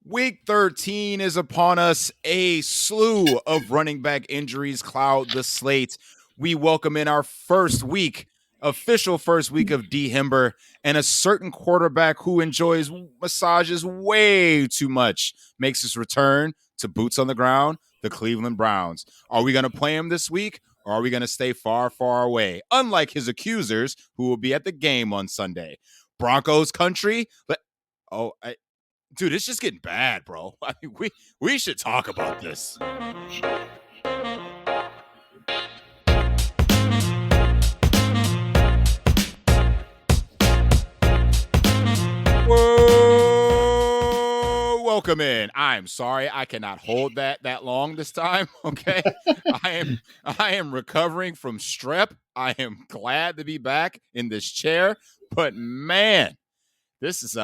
Week 13 is upon us. A slew of running back injuries cloud the slate. We welcome in our official first week of DeHIMber, and a certain quarterback who enjoys massages way too much makes his return to boots on the ground, the Cleveland Browns. Are we going to play him this week, or are we going to stay far, far away? Unlike his accusers, who will be at the game on Sunday. Broncos country, but dude, it's just getting bad, bro. I mean, we should talk about this. Whoa, welcome in. I'm sorry, I cannot hold that long this time. Okay, I am recovering from strep. I am glad to be back in this chair, but man, this is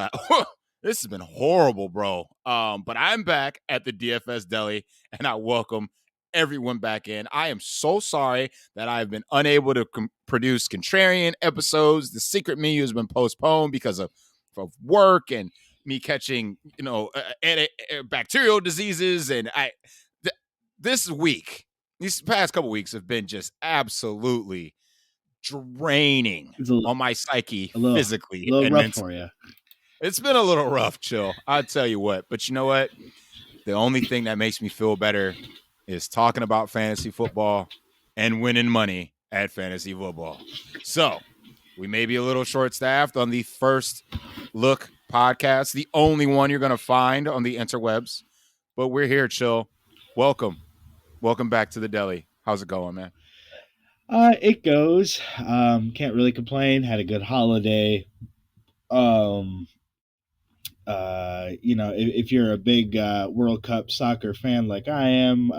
this has been horrible, bro. But I'm back at the DFS Deli, and I welcome everyone back in. I am so sorry that I've been unable to produce contrarian episodes. The secret menu has been postponed because of work and me catching, bacterial diseases. And this week, these past couple weeks have been just absolutely draining on my psyche physically. A little rough for you. It's been a little rough, chill. I'll tell you what. But you know what? The only thing that makes me feel better is talking about fantasy football and winning money at fantasy football. So we may be a little short-staffed on the First Look podcast, the only one you're going to find on the interwebs. But we're here, chill. Welcome. Welcome back to the Deli. How's it going, man? It goes. Can't really complain. Had a good holiday. If you're a big World Cup soccer fan like I am,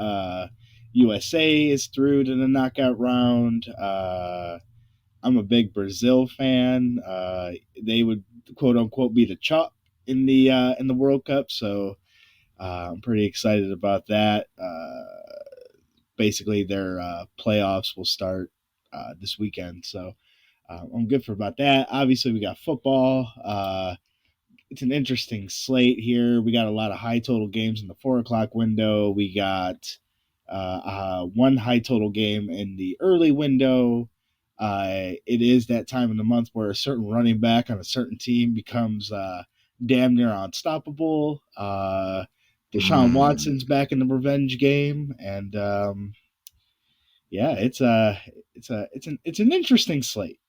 USA is through to the knockout round. I'm a big Brazil fan. They would quote unquote be the chop in the World Cup, so I'm pretty excited about that. Basically, their playoffs will start this weekend, so I'm good for about that. Obviously, we got football. It's an interesting slate here. We got a lot of high total games in the 4:00 window. We got one high total game in the early window. It is that time of the month where a certain running back on a certain team becomes damn near unstoppable. Deshaun Watson's back in the revenge game, and it's an interesting slate.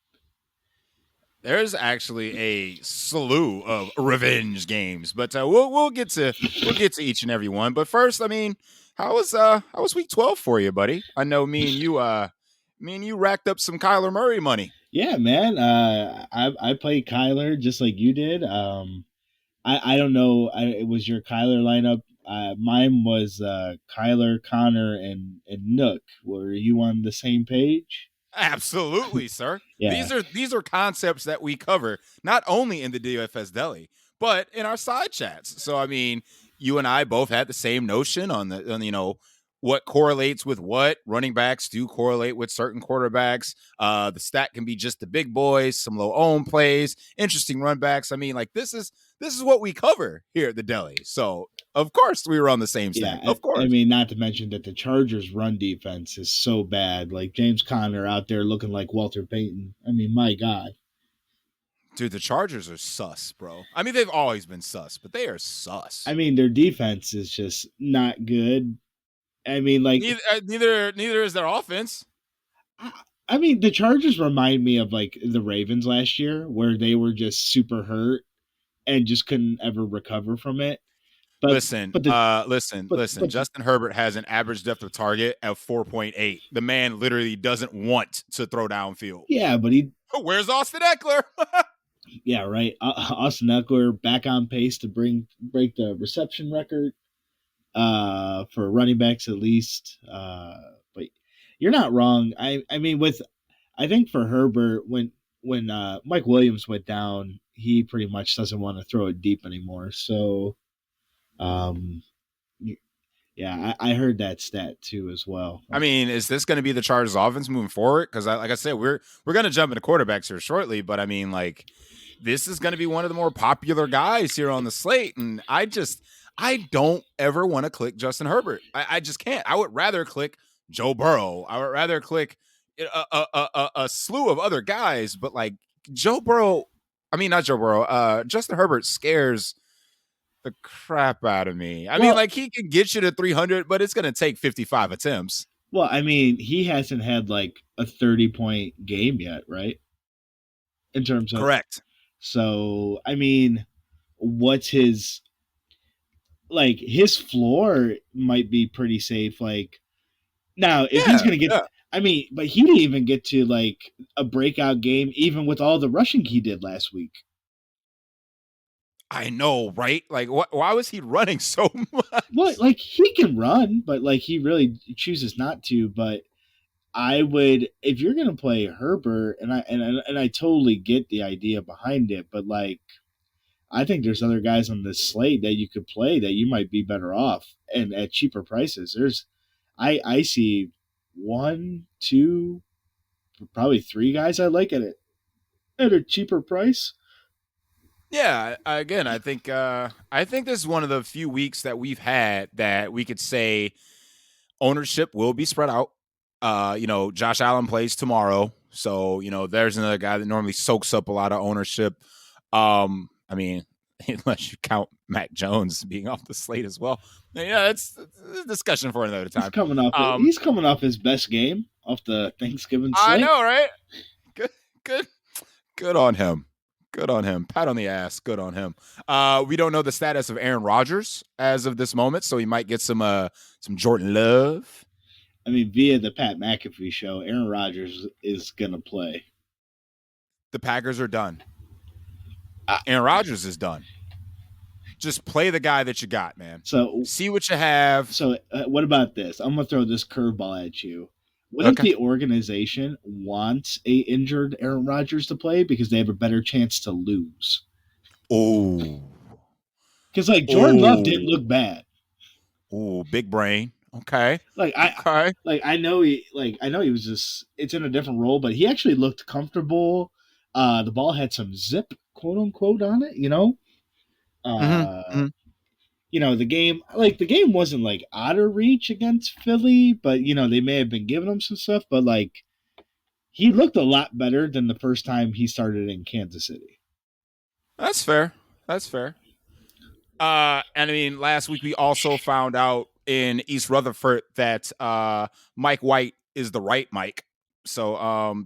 There's actually a slew of revenge games, but we'll get to each and every one. But first, I mean, how was week 12 for you, buddy? I know me and you racked up some Kyler Murray money. Yeah, man. I played Kyler just like you did. I don't know. It was your Kyler lineup. Mine was Kyler, Connor, and Nook. Were you on the same page? Absolutely, sir. Yeah. These are concepts that we cover not only in the DFS Deli, but in our side chats. So I mean, you and I both had the same notion on what correlates with what. Running backs do correlate with certain quarterbacks. The stat can be just the big boys, some low own plays, interesting run backs. I mean, like this is what we cover here at the Deli. So of course we were on the same stack. Of course. I mean, not to mention that the Chargers' run defense is so bad. Like James Conner out there looking like Walter Payton. I mean, my God. Dude, the Chargers are sus, bro. I mean, they've always been sus, but they are sus. I mean, their defense is just not good. I mean, like neither is their offense. I mean, the Chargers remind me of like the Ravens last year, where they were just super hurt and just couldn't ever recover from it. But listen. Justin Herbert has an average depth of target of 4.8. The man literally doesn't want to throw downfield. Yeah, but where's Austin Eckler? Yeah, right. Austin Eckler back on pace to break the reception record for running backs at least. But you're not wrong. I mean, I think for Herbert, when Mike Williams went down, he pretty much doesn't want to throw it deep anymore. So, yeah, I heard that stat too as well. I mean, is this going to be the Chargers offense moving forward? Because like I said, we're going to jump into quarterbacks here shortly, but I mean, like, this is going to be one of the more popular guys here on the slate. And I don't ever want to click Justin Herbert. I just can't. I would rather click Joe Burrow. I would rather click a slew of other guys, but like Joe Burrow, I mean, not Joe Burrow, Justin Herbert scares the crap out of me. I mean, like he can get you to 300, but it's going to take 55 attempts. Well, I mean, he hasn't had like a 30-point game yet, right? In terms of Correct. So, I mean, what's his floor might be pretty safe. Like now, if he's going to get, I mean, but he didn't even get to like a breakout game, even with all the rushing he did last week. I know, right? Like, why was he running so much? Well, like he can run, but like he really chooses not to. But I would, if you're going to play Herbert, and I totally get the idea behind it, but like I think there's other guys on this slate that you could play that you might be better off and at cheaper prices. I see one, two, probably three guys I like at a cheaper price. Yeah, again, I think this is one of the few weeks that we've had that we could say ownership will be spread out. Josh Allen plays tomorrow, so there's another guy that normally soaks up a lot of ownership. I mean, unless you count Mac Jones being off the slate as well. Yeah, it's a discussion for another time. He's coming off his best game off the Thanksgiving slate. I know, right? Good on him. Good on him. Pat on the ass. Good on him. We don't know the status of Aaron Rodgers as of this moment, so he might get some Jordan Love. I mean, via the Pat McAfee show, Aaron Rodgers is gonna play. The Packers are done. Aaron Rodgers is done. Just play the guy that you got, man. So see what you have. So what about this? I'm gonna throw this curveball at you. What if the organization wants a injured Aaron Rodgers to play because they have a better chance to lose? Oh, because like Jordan Love didn't look bad. Oh, big brain. Okay. I know he was just, it's in a different role, but he actually looked comfortable. The ball had some zip, quote unquote, on it. The game wasn't like out of reach against Philly, but they may have been giving him some stuff, but like he looked a lot better than the first time he started in Kansas City. That's fair. And I mean, last week we also found out in East Rutherford that Mike White is the right Mike. So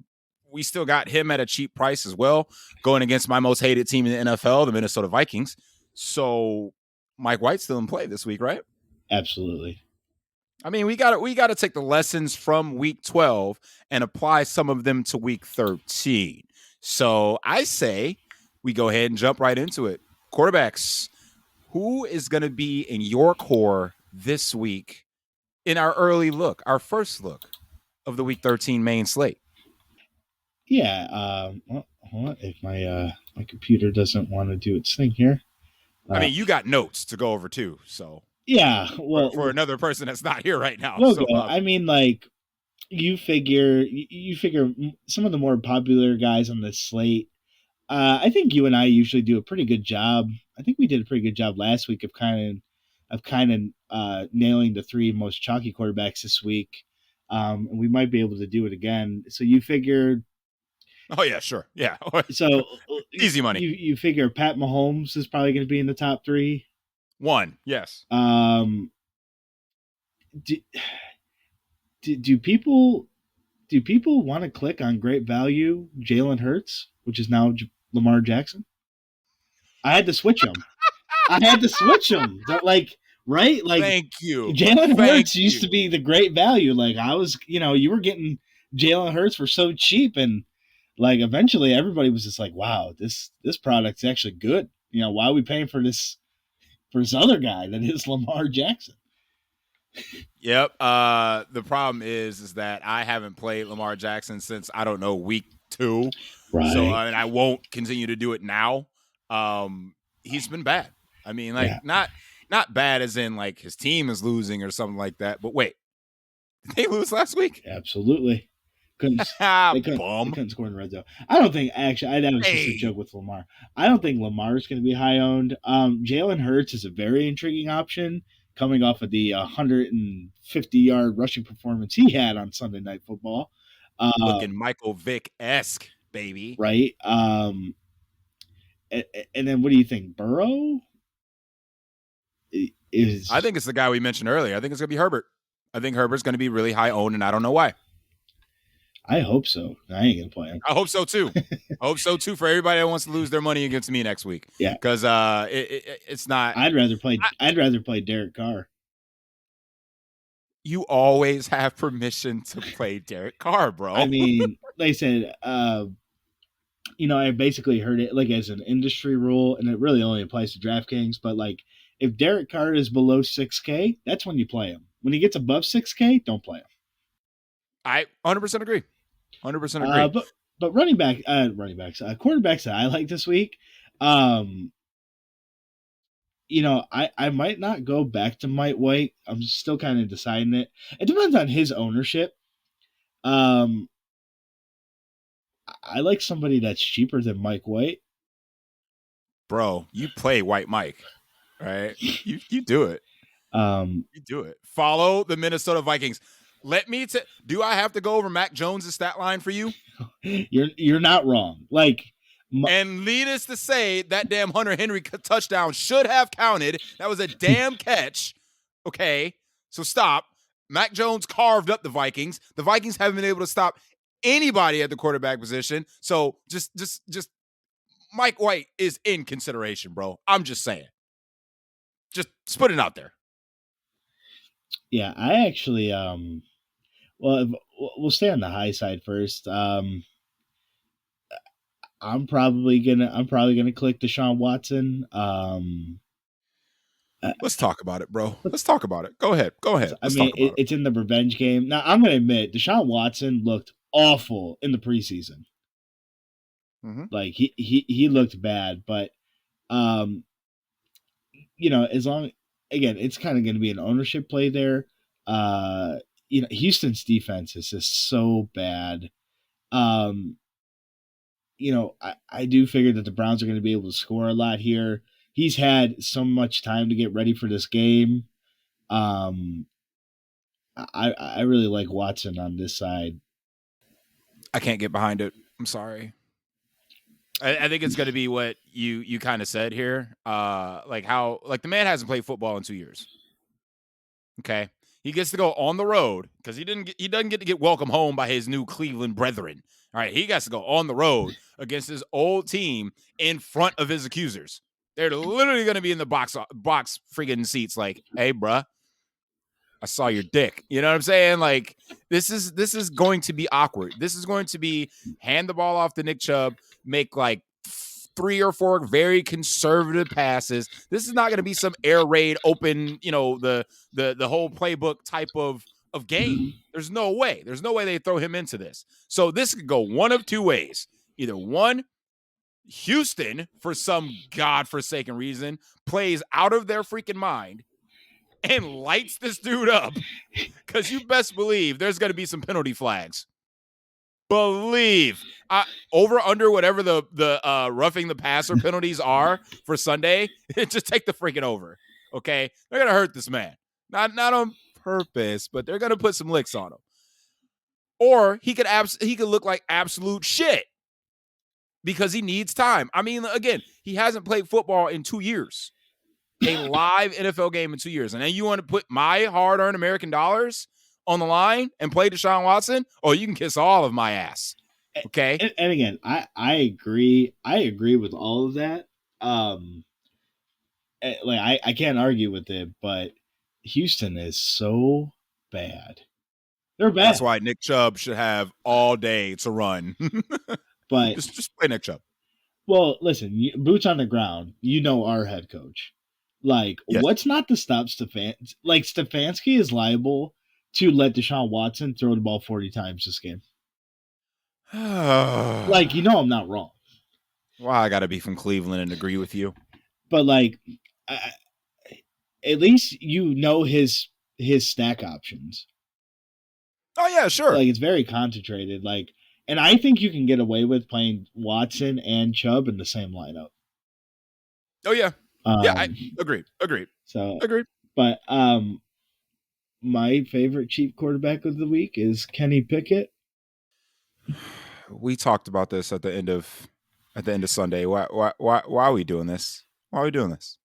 we still got him at a cheap price as well, going against my most hated team in the NFL, the Minnesota Vikings. So Mike White's still in play this week, right? Absolutely. I mean, we got to take the lessons from week 12 and apply some of them to week 13. So I say we go ahead and jump right into it. Quarterbacks, who is going to be in your core this week in our first look of the week 13 main slate? Yeah. Hold on. If my computer doesn't want to do its thing here. I mean, you got notes to go over too, so yeah. Well, for another person that's not here right now. I mean, like you figure some of the more popular guys on the slate. I think you and I usually do a pretty good job. I think we did a pretty good job last week of kind of nailing the three most chalky quarterbacks this week. And we might be able to do it again. So you figured. Oh yeah, sure, yeah. So easy money. You figure Pat Mahomes is probably going to be in the top 3. One, yes. Do people want to click on great value Jalen Hurts, which is now Lamar Jackson? I had to switch him. Like, right? Like, thank you. Jalen Hurts used to be the great value. Like, I was, you were getting Jalen Hurts for so cheap, and like eventually everybody was just like, wow, this product's actually good. Why are we paying for this other guy that is Lamar Jackson? Yep. The problem is that I haven't played Lamar Jackson since, I don't know, week 2. Right. So I won't continue to do it now. He's been bad. I mean, like, not bad as in like his team is losing or something like that. But wait, did they lose last week? Absolutely. They Bum. couldn't score in the red zone. I don't think actually. That was just a joke with Lamar. I don't think Lamar is going to be high owned. Jalen Hurts is a very intriguing option coming off of the 150-yard rushing performance he had on Sunday Night Football. Looking Michael Vick-esque, baby. Right. And then what do you think? Burrow is. I think it's the guy we mentioned earlier. I think it's going to be Herbert. I think Herbert's going to be really high owned, and I don't know why. I hope so. I ain't gonna play him. I hope so too. I hope so too for everybody that wants to lose their money against me next week. Yeah, because it's not. I'd rather play Derek Carr. You always have permission to play Derek Carr, bro. I mean, like I said, I basically heard it like as an industry rule, and it really only applies to DraftKings. But like, if Derek Carr is below 6K, that's when you play him. When he gets above 6K, don't play him. I 100% agree. 100% agree. But quarterbacks that I like this week, I might not go back to Mike White. I'm still kind of deciding it. It depends on his ownership. I like somebody that's cheaper than Mike White. Bro, you play White Mike, right? You do it. You do it. Follow the Minnesota Vikings. Do I have to go over Mac Jones' stat line for you? You're not wrong. And needless to say, that damn Hunter Henry touchdown should have counted. That was a damn catch. Okay, so stop. Mac Jones carved up the Vikings. The Vikings haven't been able to stop anybody at the quarterback position. So just Mike White is in consideration, bro. I'm just saying. Just put it out there. Yeah, I actually we'll stay on the high side first. I'm probably gonna click Deshaun Watson. Let's talk about it, bro. Let's talk about it. Go ahead. It's in the revenge game. Now, I'm gonna admit, Deshaun Watson looked awful in the preseason. Mm-hmm. Like he looked bad, but as long again, it's kind of going to be an ownership play there. Houston's defense is just so bad. I do figure that the Browns are going to be able to score a lot here. He's had so much time to get ready for this game. I really like Watson on this side. I can't get behind it. I'm sorry. I think it's going to be what you kind of said here. The man hasn't played football in 2 years. Okay. He gets to go on the road because he doesn't get to get welcomed home by his new Cleveland brethren. All right. He gets to go on the road against his old team in front of his accusers. They're literally going to be in the box friggin' seats like, hey, bruh, I saw your dick. You know what I'm saying? Like, this is going to be awkward. This is going to be hand the ball off to Nick Chubb, make like 3 or 4 very conservative passes. This is not going to be some air raid open, the whole playbook type of game. There's no way. There's no way they throw him into this. So this could go one of two ways. Either one, Houston, for some godforsaken reason, plays out of their freaking mind and lights this dude up, because you best believe there's going to be some penalty flags. Believe. Over, under, whatever the roughing the passer penalties are for Sunday, just take the freaking over, okay? They're going to hurt this man. Not on purpose, but they're going to put some licks on him. Or he could look like absolute shit because he needs time. I mean, again, he hasn't played football in 2 years. A live NFL game in 2 years. And then you want to put my hard-earned American dollars on the line and play Deshaun Watson? Oh, you can kiss all of my ass. Okay? And again, I agree. I agree with all of that. I can't argue with it, but Houston is so bad. They're bad. That's why Nick Chubb should have all day to run. But just play Nick Chubb. Well, listen, boots on the ground. Our head coach. Yes. What's not to stop Stefanski? Stefanski is liable to let Deshaun Watson throw the ball 40 times this game. I'm not wrong. Well, I got to be from Cleveland and agree with you. But at least his stack options. Oh yeah, sure. Like it's very concentrated. Like, and I think you can get away with playing Watson and Chubb in the same lineup. Oh yeah, yeah. I Um, agreed. so, but my favorite cheap quarterback of the week is Kenny Pickett. We talked about this at the end of Sunday. Why are we doing this? Why are we doing this?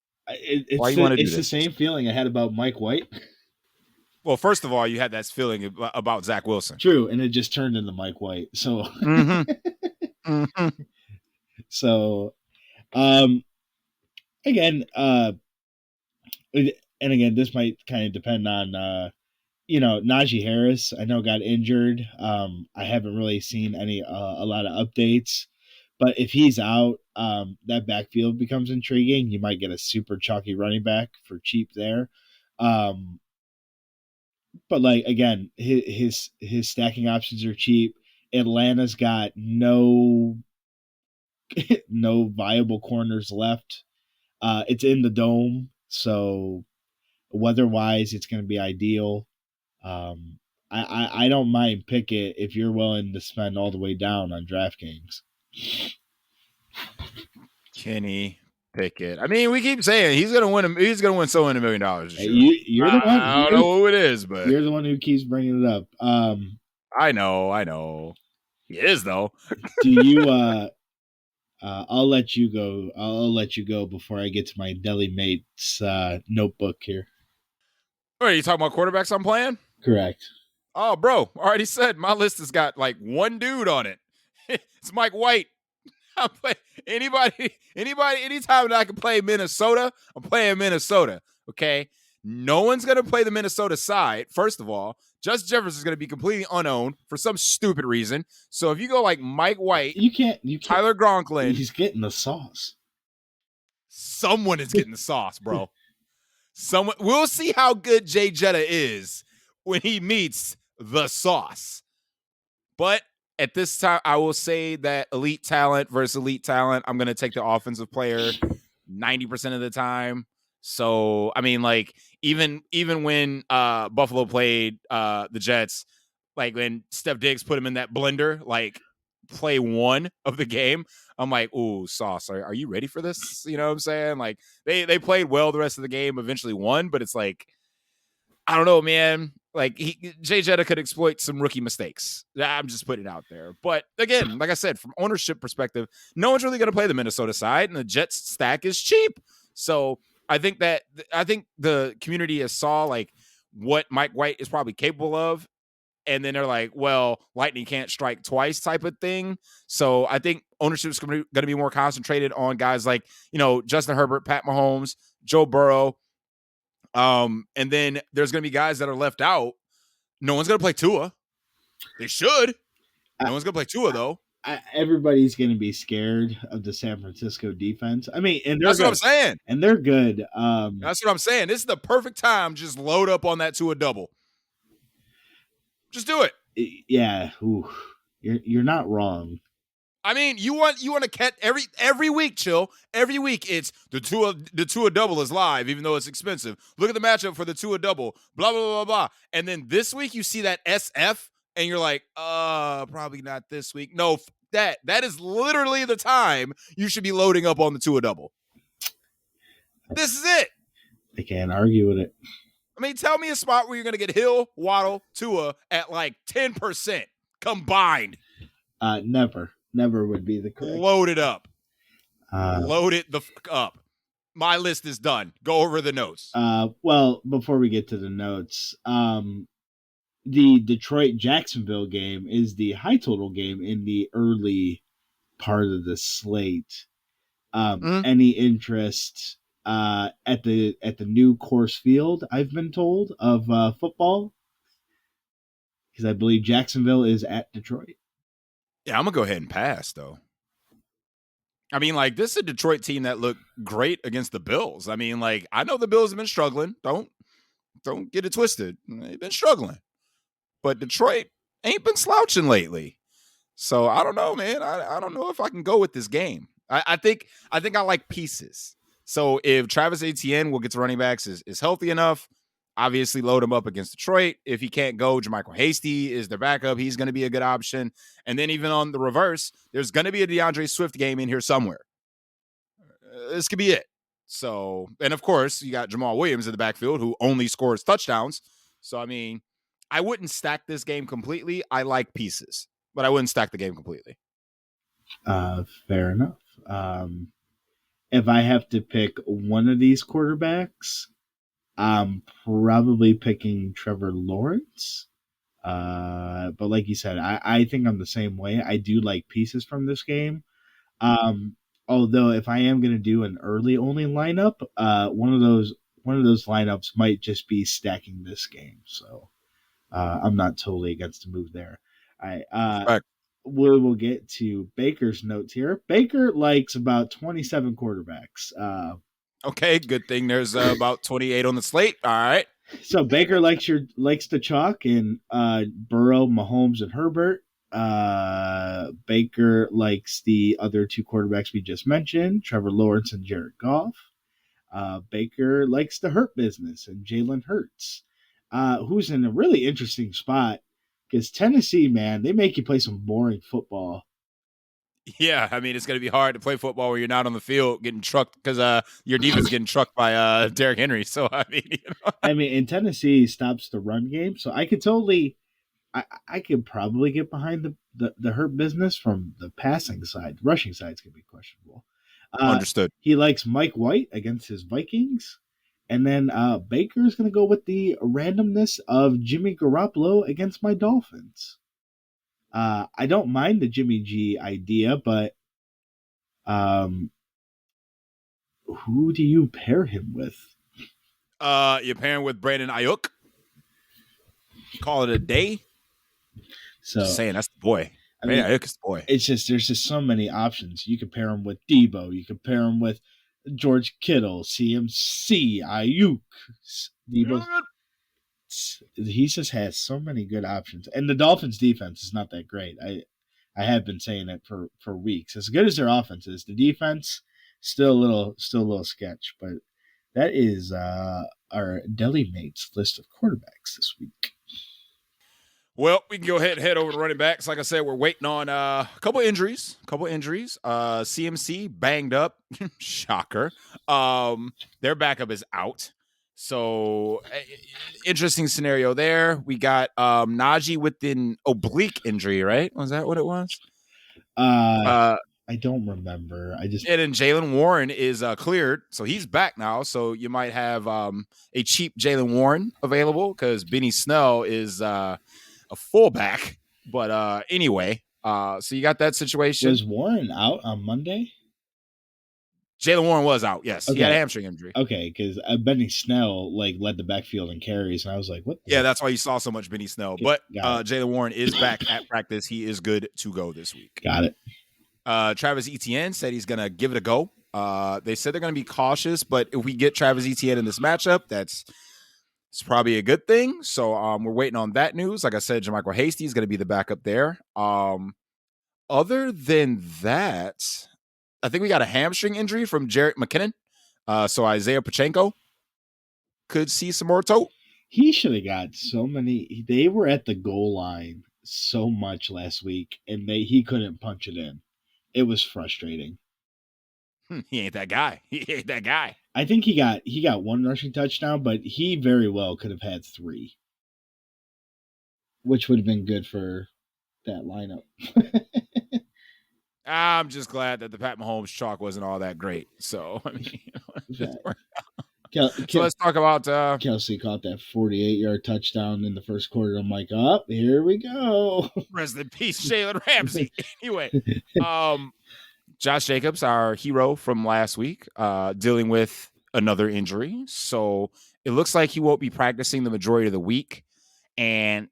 Why you want to do It's the this? same feeling I had about Mike White. Well, first of all, you had that feeling about Zach Wilson. True, and it just turned into Mike White. So, so, um, again, and again, this might kind of depend on Najee Harris. I know got injured. I haven't really seen a lot of updates, but if he's out, that backfield becomes intriguing. You might get a super chalky running back for cheap there. But like again, his stacking options are cheap. Atlanta's got no viable corners left. It's in the dome, so weather-wise, it's going to be ideal. I don't mind Pickett if you're willing to spend all the way down on DraftKings. Kenny Pickett. I mean, we keep saying he's gonna win. He's gonna win $1 million this year. You're the one. I don't know who it is, but you're the one who keeps bringing it up. I know. He is though. Do you? I'll let you go. I'll let you go before I get to my Deli mates notebook here. All right, you talking about quarterbacks I'm playing? Correct. Oh, bro, already said my list has got like one dude on it. It's Mike White. I play anybody, anytime that I can play Minnesota, I'm playing Minnesota. Okay. No one's gonna play the Minnesota side. First of all, Justin Jefferson is gonna be completely unowned for some stupid reason. So if you go like Mike White, you can't Tyler Gronklin, he's getting the sauce. Someone is getting the sauce, bro. We'll see how good Jay Jetta is when he meets the sauce. But at this time, I will say that elite talent versus elite talent, I'm going to take the offensive player 90% of the time. So, I mean, like, even when Buffalo played the Jets, like when Steph Diggs put him in that blender, like play one of the game, I'm like, ooh, sauce, are you ready for this? You know what I'm saying? Like, they played well the rest of the game, eventually won, but it's like, I don't know, man. Like Jay Jetta could exploit some rookie mistakes. I'm just putting it out there. But again, like I said, from ownership perspective, no one's really going to play the Minnesota side, and the Jets stack is cheap. So I think the community has saw like what Mike White is probably capable of, and then they're like, well, lightning can't strike twice type of thing. So I think ownership is going to be more concentrated on guys like Justin Herbert, Pat Mahomes, Joe Burrow. And then there's going to be guys that are left out. No one's going to play Tua. They should. No one's going to play Tua, though. Everybody's going to be scared of the San Francisco defense. I mean, and that's what I'm saying. And they're good. That's what I'm saying. This is the perfect time. Just load up on that Tua double. Just do it. Yeah. Ooh, you're not wrong. I mean, you want to catch every week, chill. Every week it's the Tua double is live, even though it's expensive. Look at the matchup for the Tua double, blah, blah, blah, blah. And then this week you see that SF and you're like, probably not this week. No, that is literally the time you should be loading up on the Tua double. This is it. I can't argue with it. I mean, tell me a spot where you're going to get Hill, Waddle, Tua at like 10% combined. Never would be the correct. Load it up. Load it the fuck up. My list is done. Go over the notes. Well, before we get to the notes, the Detroit-Jacksonville game is the high total game in the early part of the slate. Any interest at the new course field, I've been told, of football? Because I believe Jacksonville is at Detroit. Yeah, I'm going to go ahead and pass, though. I mean, like, this is a Detroit team that looked great against the Bills. I mean, like, I know the Bills have been struggling. Don't get it twisted. They've been struggling. But Detroit ain't been slouching lately. So, I don't know, man. I don't know if I can go with this game. I think I like pieces. So, if Travis Etienne will get to running backs is healthy enough, obviously load him up against Detroit. If he can't go, Jermichael Hasty is their backup. He's going to be a good option. And then even on the reverse, there's going to be a DeAndre Swift game in here somewhere. This could be it. So, and of course, you got Jamal Williams in the backfield who only scores touchdowns. So, I mean, I wouldn't stack this game completely. I like pieces, but I wouldn't stack the game completely. Fair enough. If I have to pick one of these quarterbacks, I'm probably picking Trevor Lawrence. But like you said, I think I'm the same way. I do like pieces from this game. Although if I am going to do an early only lineup, one of those lineups might just be stacking this game. So I'm not totally against a move there. We'll get to Baker's notes here. Baker likes about 27 quarterbacks. Okay, good thing there's about 28 on the slate. All right. So Baker likes the chalk in Burrow, Mahomes, and Herbert. Baker likes the other two quarterbacks we just mentioned, Trevor Lawrence and Jared Goff. Baker likes the Hurt business and Jalen Hurts, who's in a really interesting spot because Tennessee, man, they make you play some boring football. Yeah, I mean, it's going to be hard to play football where you're not on the field getting trucked because your defense is getting trucked by Derrick Henry. So, I mean, and Tennessee stops the run game. So I could totally, I could probably get behind the Hurt business from the passing side. Rushing side's going to be questionable. Understood. He likes Mike White against his Vikings. And then Baker's going to go with the randomness of Jimmy Garoppolo against my Dolphins. I don't mind the Jimmy G idea, but who do you pair him with? You pair him with Brandon Ayuk. Call it a day. So just saying, that's the boy. Brandon Ayuk is the boy. It's just there's just so many options. You can pair him with Debo. You can pair him with George Kittle, CMC, Ayuk. Debo. He just has so many good options, and the Dolphins' defense is not that great. I have been saying it for weeks. As good as their offense is, the defense still a little sketch. But that is our Deli mates list of quarterbacks this week. Well, we can go ahead and head over to running backs. Like I said, we're waiting on a couple injuries. CMC banged up. Shocker. Their backup is out. So interesting scenario there. We got Najee with an oblique injury, right? Was that what it was? I don't remember. And then Jalen Warren is cleared, so he's back now. So you might have a cheap Jalen Warren available because Benny Snell is a fullback. But anyway, so you got that situation. Was Warren out on Monday? Jalen Warren was out. Yes, okay. He had a hamstring injury. Okay, because Benny Snell led the backfield in carries, and I was like, "What?" Yeah, that's why you saw so much Benny Snell. But Jalen Warren is back at practice. He is good to go this week. Got it. Travis Etienne said he's going to give it a go. They said they're going to be cautious, but if we get Travis Etienne in this matchup, it's probably a good thing. So we're waiting on that news. Like I said, Jermichael Hasty is going to be the backup there. Other than that, I think we got a hamstring injury from Jarrett McKinnon. So Isaiah Pachenko could see some more toe. He should have got so many. They were at the goal line so much last week, and he couldn't punch it in. It was frustrating. He ain't that guy. I think he got one rushing touchdown, but he very well could have had 3, which would have been good for that lineup. I'm just glad that the Pat Mahomes chalk wasn't all that great. So, I mean, so let's talk about Kelsey caught that 48-yard touchdown in the first quarter. I'm like, here we go. Rest in peace, Jalen Ramsey. Anyway, Josh Jacobs, our hero from last week, dealing with another injury. So it looks like he won't be practicing the majority of the week. And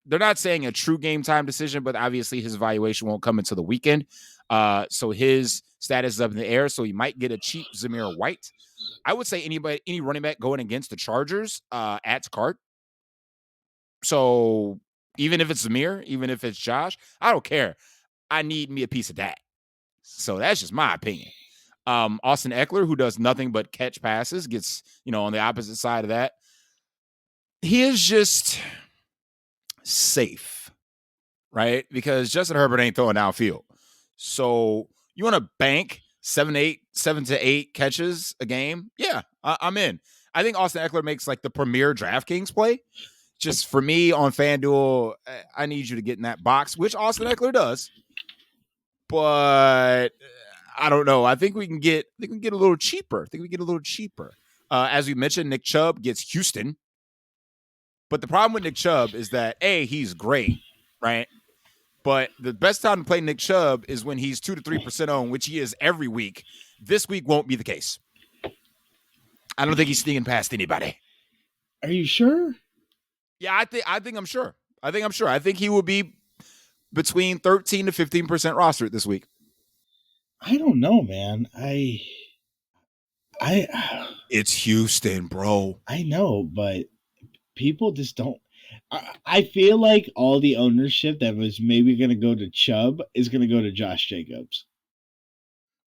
they're not saying a true game time decision, but obviously his evaluation won't come until the weekend. So his status is up in the air. So he might get a cheap Zamir White. I would say any running back going against the Chargers adds card. So even if it's Zamir, even if it's Josh, I don't care. I need me a piece of that. So that's just my opinion. Austin Eckler, who does nothing but catch passes, gets, on the opposite side of that. he is just safe, right? Because Justin Herbert ain't throwing downfield. So you want to bank 7 to 8 catches a game? Yeah, I'm in. I think Austin Eckler makes like the premier DraftKings play. Just for me on FanDuel, I need you to get in that box, which Austin Eckler does. But I don't know. I think we can get a little cheaper. As we mentioned, Nick Chubb gets Houston. But the problem with Nick Chubb is that he's great, right? But the best time to play Nick Chubb is when he's 2 to 3% owned, which he is every week. This week won't be the case. I don't think he's sneaking past anybody. Are you sure? Yeah, I think I'm sure. I think he will be between 13 to 15% rostered this week. I don't know, man. It's Houston, bro. I know, but people just don't. I feel like all the ownership that was maybe going to go to Chubb is going to go to Josh Jacobs.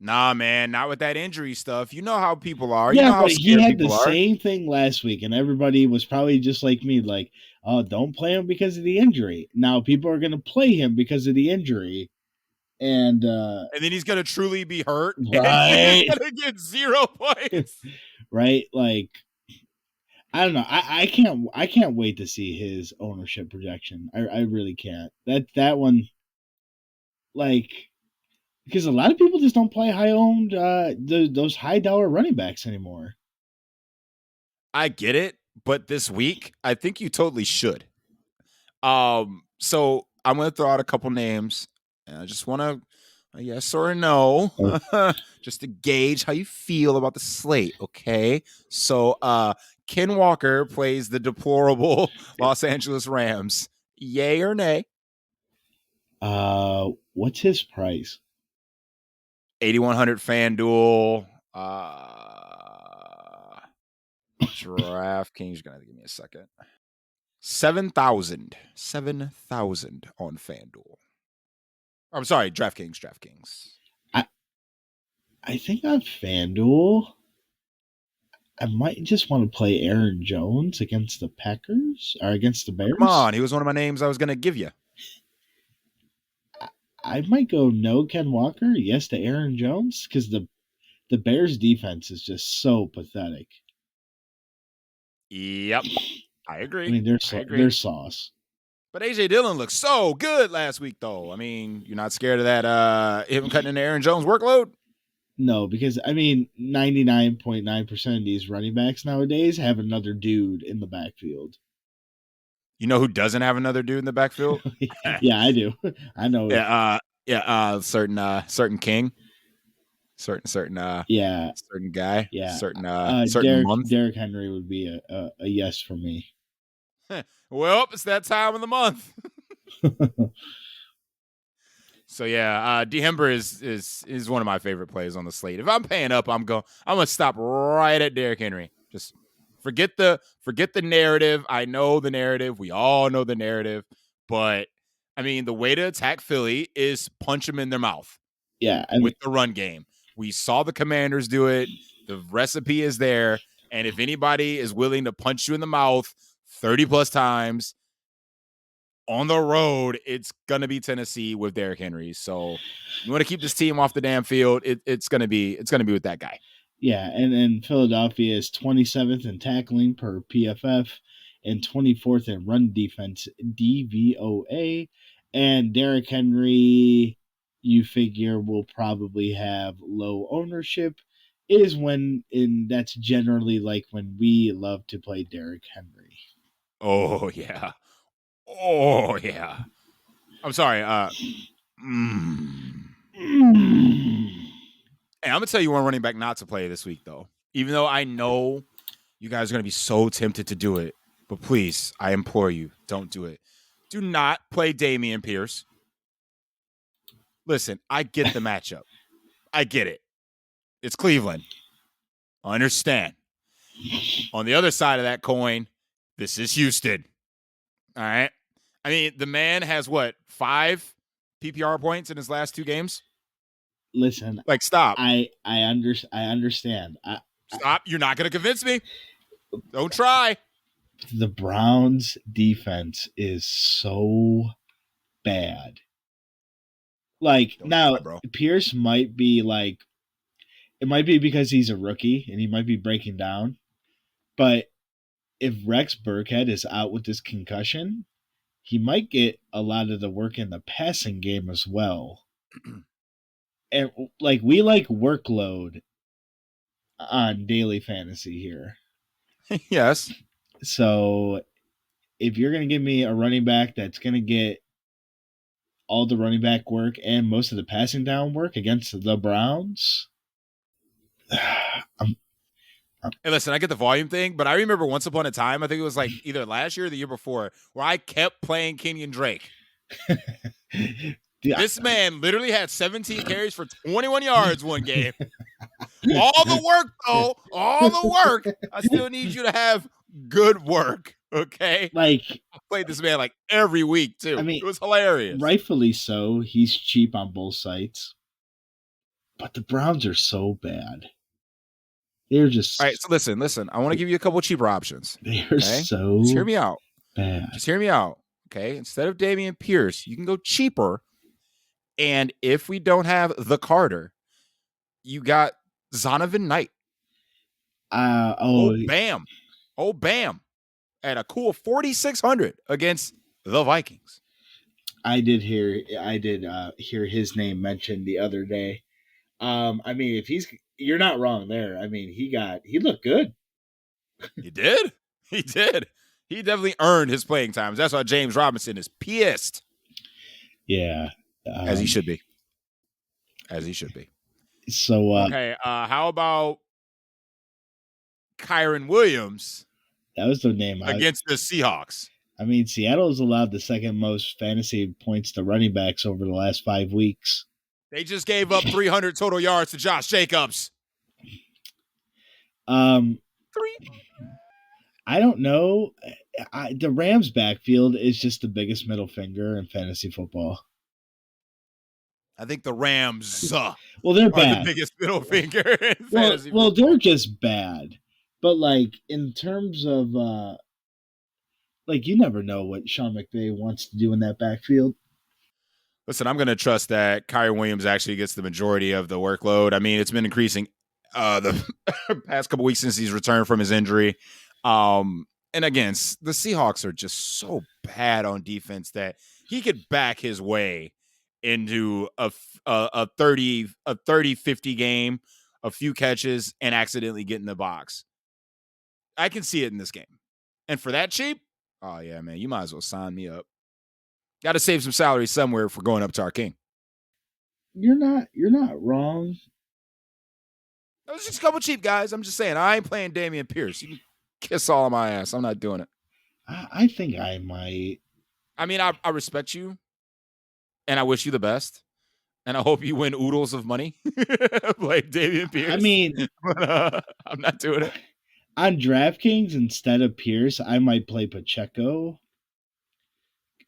Nah, man, not with that injury stuff. You know how people are. Yeah, you know how but he had the are. same thing last week, and everybody was probably just like me, like, oh, don't play him because of the injury. Now people are going to play him because of the injury. And then he's going to truly be hurt. Right. He's going to get 0 points. Right? Like, I don't know. I can't wait to see his ownership projection. I really can't. That one, like, because a lot of people just don't play high owned those high dollar running backs anymore. I get it, but this week I think you totally should. So I'm going to throw out a couple names, and I just want to yes or no, just to gauge how you feel about the slate. Okay, so Ken Walker plays the deplorable Los Angeles Rams. Yay or nay? What's his price? 8,100 FanDuel. DraftKings. You're gonna give me a second. 7,000 on FanDuel. I'm sorry, DraftKings. I think on FanDuel, I might just want to play Aaron Jones against the Packers or against the Bears. Come on, he was one of my names I was going to give you. I might go no Ken Walker, yes to Aaron Jones, because the Bears defense is just so pathetic. Yep, I agree. I mean, they're sauce. But A.J. Dillon looked so good last week, though. I mean, you're not scared of that him cutting into Aaron Jones' workload? No, because, I mean, 99.9% of these running backs nowadays have another dude in the backfield. You know who doesn't have another dude in the backfield? Yeah, I do. I know. Certain king. Certain guy. Yeah. Certain month. Derrick Henry would be a yes for me. Well, it's that time of the month. So yeah, DeHIMber is one of my favorite plays on the slate. If I'm paying up, I'm gonna stop right at Derrick Henry. Just forget the narrative. I know the narrative. We all know the narrative. But I mean, the way to attack Philly is punch them in their mouth. Yeah, with the run game. We saw the Commanders do it. The recipe is there. And if anybody is willing to punch you in the mouth 30 plus times on the road, it's going to be Tennessee with Derrick Henry. So you want to keep this team off the damn field. It's going to be with that guy. Yeah. And Philadelphia is 27th in tackling per PFF and 24th in run defense DVOA. And Derrick Henry, you figure, will probably have low ownership. That's generally like when we love to play Derrick Henry. Oh yeah. I'm sorry. Hey, I'm gonna tell you one running back not to play this week, though. Even though I know you guys are gonna be so tempted to do it, but please, I implore you, don't do it. Do not play Dameon Pierce. Listen, I get the matchup. I get it. It's Cleveland. I understand. On the other side of that coin, this is Houston. All right. I mean, the man has 5 PPR points in his last 2 games? Listen, like, stop. I understand. Stop. You're not going to convince me. Don't try. The Browns defense is so bad. Like Don't try, now, bro. Pierce might be like it might be because he's a rookie and he might be breaking down. But if Rex Burkhead is out with this concussion, he might get a lot of the work in the passing game as well. And like we like workload on daily fantasy here. Yes. So if you're going to give me a running back that's going to get all the running back work and most of the passing down work against the Browns, I'm, Hey, listen, I get the volume thing, but I remember once upon a time, I think it was like either last year or the year before, where I kept playing Kenyon Drake. yeah. This man literally had 17 carries for 21 yards one game. All the work, though, all the work. I still need you to have good work, okay? Like, I played this man like every week, too. I mean, it was hilarious. rightfully so. He's cheap on both sites. But the Browns are so bad. They're just. All right, so listen. I want to give you a couple cheaper options. They're Okay? so Just hear me out. bad. Just hear me out. Okay. Instead of Dameon Pierce, you can go cheaper. And if we don't have the Carter, you got Zonovan Knight. Oh, bam. Oh, bam. At a cool 4,600 against the Vikings. I did hear his name mentioned the other day. I mean, if you're not wrong there. I mean, he looked good. He did. He did. He definitely earned his playing times. That's why James Robinson is pissed. Yeah. As he should be. As he should be. So okay, how about Kyron Williams? That was the name against the Seahawks. I mean, Seattle's allowed the second most fantasy points to running backs over the last 5 weeks. They just gave up 300 total yards to Josh Jacobs. 3. I don't know. The Rams' backfield is just the biggest middle finger in fantasy football. I think the Rams well, they're bad. The biggest middle finger in fantasy football. Well, they're just bad. But, like, in terms of, like, you never know what Sean McVay wants to do in that backfield. Listen, I'm going to trust that Kyron Williams actually gets the majority of the workload. I mean, it's been increasing the past couple weeks since he's returned from his injury. And again, the Seahawks are just so bad on defense that he could back his way into a 30-50 game, a few catches, and accidentally get in the box. I can see it in this game. And for that cheap, oh yeah, man, you might as well sign me up. Got to save some salary somewhere for going up to our king. You're not wrong. That was just a couple cheap guys. I'm just saying, I ain't playing Dameon Pierce. You can kiss all of my ass. I'm not doing it. I think I might. I mean, I respect you, and I wish you the best, and I hope you win oodles of money like Dameon Pierce. I mean, but, I'm not doing it. On DraftKings, instead of Pierce, I might play Pacheco.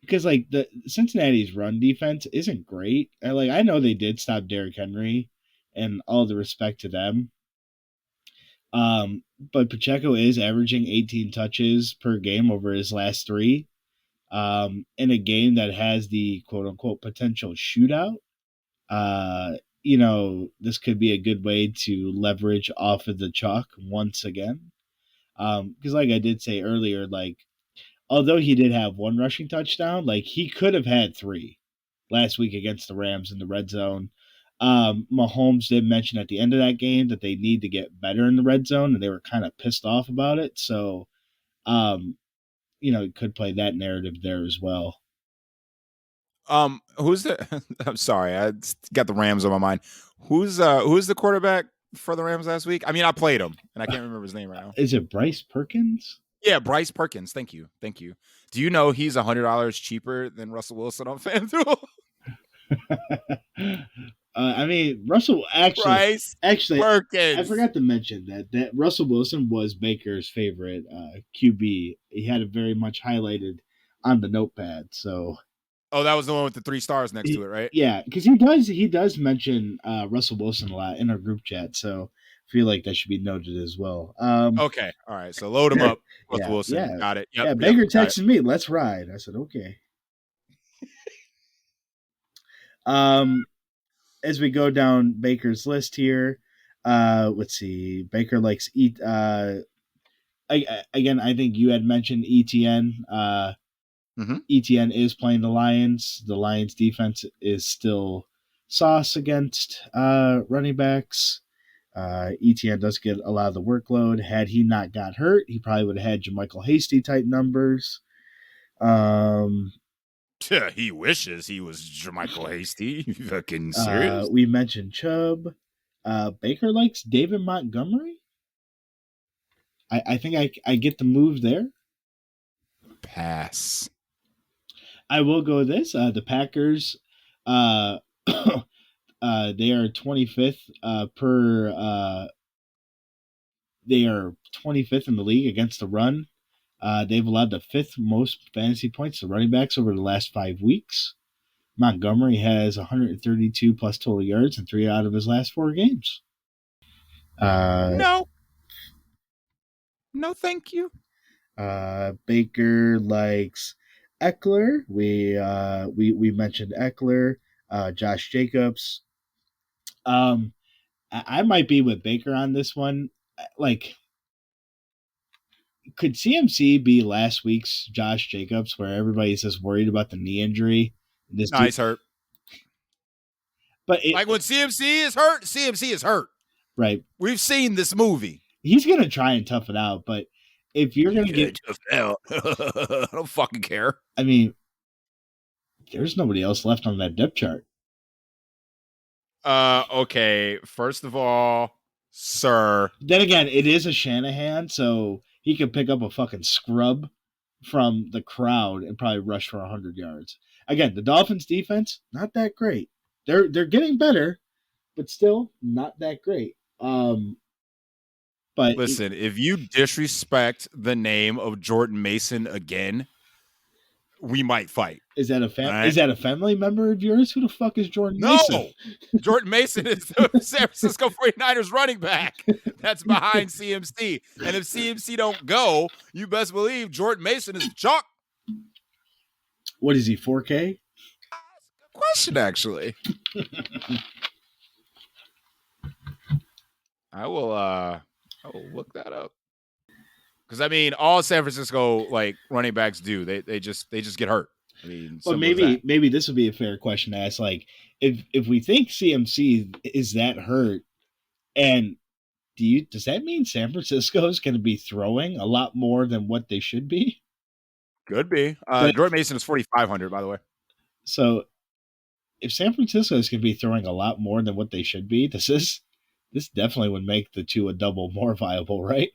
Because, like, the Cincinnati's run defense isn't great. I know they did stop Derrick Henry, and all the respect to them. But Pacheco is averaging 18 touches per game over his last 3. In a game that has the quote-unquote potential shootout. This could be a good way to leverage off of the chalk once again. Because like I did say earlier, like, although he did have 1 rushing touchdown, like, he could have had 3 last week against the Rams in the red zone. Mahomes did mention at the end of that game that they need to get better in the red zone, and they were kind of pissed off about it. So, could play that narrative there as well. Who's the? I'm sorry, I got the Rams on my mind. Who's the quarterback for the Rams last week? I mean, I played him, and I can't remember his name right now. Is it Bryce Perkins? Yeah, Bryce Perkins. Thank you. Do you know he's $100 cheaper than Russell Wilson on FanDuel? I mean, Russell Bryce Perkins. I forgot to mention that Russell Wilson was Baker's favorite QB. He had it very much highlighted on the notepad. So, that was the one with the 3 stars next to it, right? Yeah, because he does mention Russell Wilson a lot in our group chat. So, I feel like that should be noted as well. Okay, all right. So load him up. plus Wilson. Got it. Yep. Baker got it. texted me, "Let's ride." I said, "Okay." As we go down Baker's list here, let's see. Baker likes eat. Again, I think you had mentioned ETN. ETN is playing the Lions. The Lions defense is still sauce against running backs. ETN does get a lot of the workload. Had he not got hurt, he probably would have had Jermichael Hasty type numbers. He wishes he was Jermichael Hasty. You fucking serious? We mentioned Chubb. Baker likes David Montgomery. I think I get the move there. Pass. I will go with this. The Packers, they are 25th they are 25th in the league against the run. They've allowed the 5th most fantasy points to running backs over the last 5 weeks. Montgomery has 132 plus total yards in 3 out of his last 4 games. No, thank you. Baker likes Eckler. We mentioned Eckler. Josh Jacobs. I might be with Baker on this one. Like, could CMC be last week's Josh Jacobs, where everybody's just worried about the knee injury? He's hurt. But like when CMC is hurt, CMC is hurt. Right. We've seen this movie. He's gonna try and tough it out, but if you're gonna get tough it out, I don't fucking care. I mean, there's nobody else left on that depth chart. Okay. First of all, sir. Then again, it is a Shanahan, so he could pick up a fucking scrub from the crowd and probably rush for 100 yards. Again, the Dolphins defense, not that great. They're getting better, but still not that great. But listen, if you disrespect the name of Jordan Mason again, we might fight. Is that a Is that a family member of yours? Who the fuck is Jordan Mason? No, Jordan Mason is the San Francisco 49ers running back that's behind CMC. And if CMC don't go, you best believe Jordan Mason is chalk. What is he, 4K? Good question, actually. I will look that up. Because I mean, all San Francisco like running backs do, they just get hurt. I mean, but maybe this would be a fair question to ask. Like, if we think CMC is that hurt, and does that mean San Francisco is going to be throwing a lot more than what they should be? Could be. Jordan Mason is 4,500, by the way. So, if San Francisco is going to be throwing a lot more than what they should be, this definitely would make the Tua double more viable, right?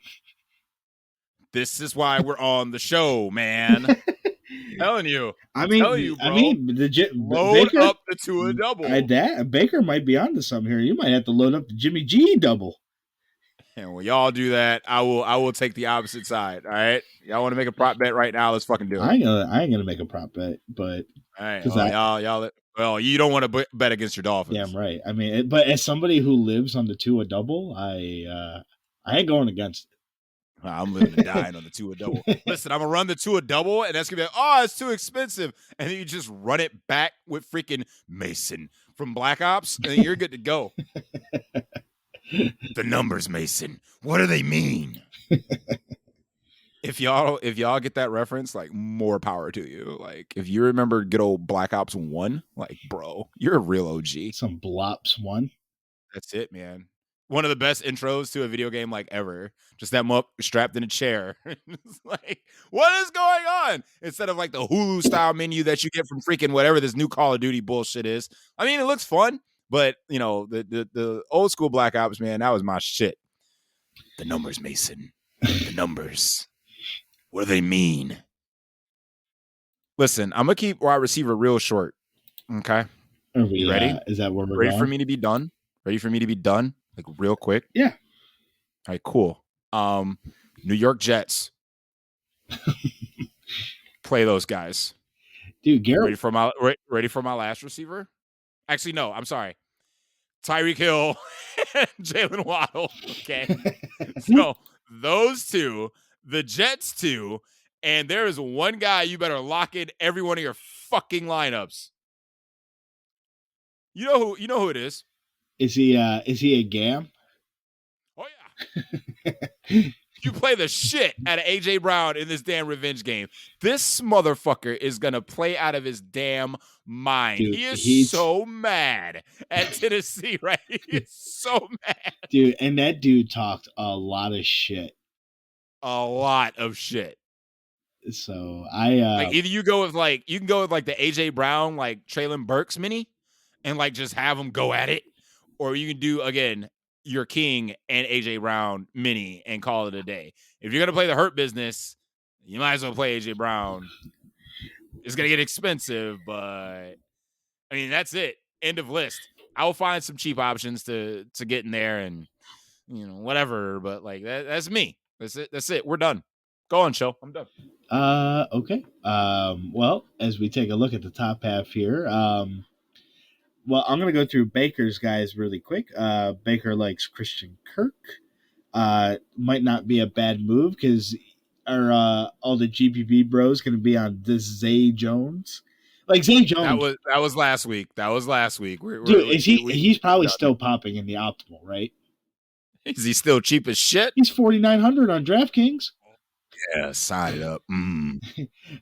This is why we're on the show, man. Telling you. I mean, load Baker, up the Tua double. Baker might be onto something here. You might have to load up the Jimmy G double. And when y'all do that, I will take the opposite side. All right, y'all want to make a prop bet right now? Let's fucking do it. I ain't gonna make a prop bet, but all right, y'all. Well, you don't want to bet against your Dolphins. Yeah, I'm right. I mean, but as somebody who lives on the Tua double, I ain't going against it. I'm living and dying on the Tua double. Listen, I'm gonna run the Tua double, and that's gonna be like, oh, it's too expensive, and then you just run it back with freaking Mason from Black Ops, and then you're good to go. The numbers, Mason. What do they mean? If y'all get that reference, like, more power to you. Like, if you remember good old Black Ops 1, like, bro, you're a real OG. Some Blops 1. That's it, man. One of the best intros to a video game like ever. Just them up strapped in a chair. It's like, what is going on? Instead of like the Hulu style menu that you get from freaking whatever this new Call of Duty bullshit is. I mean, it looks fun, but you know, the old school Black Ops, man, that was my shit. The numbers, Mason. The numbers. What do they mean? Listen, I'm gonna keep wide receiver real short. Okay. You ready? Is that where we're ready going? for me to be done? Ready for me to be done? Like real quick? Yeah. All right, cool. New York Jets. Play those guys. Dude, Garrett. Ready for my last receiver? Actually, no, I'm sorry. Tyreek Hill and Jalen Waddle. Okay. So those two, the Jets 2, and there is one guy you better lock in every one of your fucking lineups. You know who it is. Is he a Gam? Oh yeah. You play the shit out of AJ Brown in this damn revenge game. This motherfucker is gonna play out of his damn mind. Dude, he is he's so mad at Tennessee, right? He is so mad. dude, and that dude talked a lot of shit. A lot of shit. So like either you go with like you can go with like the AJ Brown like Traylon Burks mini, and like just have them go at it, or you can do again your King and AJ Brown mini and call it a day. If you're gonna play the hurt business, you might as well play AJ Brown. It's gonna get expensive, but I mean that's it. End of list. I will find some cheap options to get in there and whatever. But like that's me. That's it. That's it. We're done. Go on, show. I'm done. Okay. Well, as we take a look at the top half here, well, I'm going to go through Baker's guys really quick. Baker likes Christian Kirk. Might not be a bad move because all the GPP bros going to be on this Zay Jones. Like Zay Jones. That was last week. He's probably still popping in the optimal, right? Is he still cheap as shit? He's 4,900 on DraftKings. Yeah, sign it up.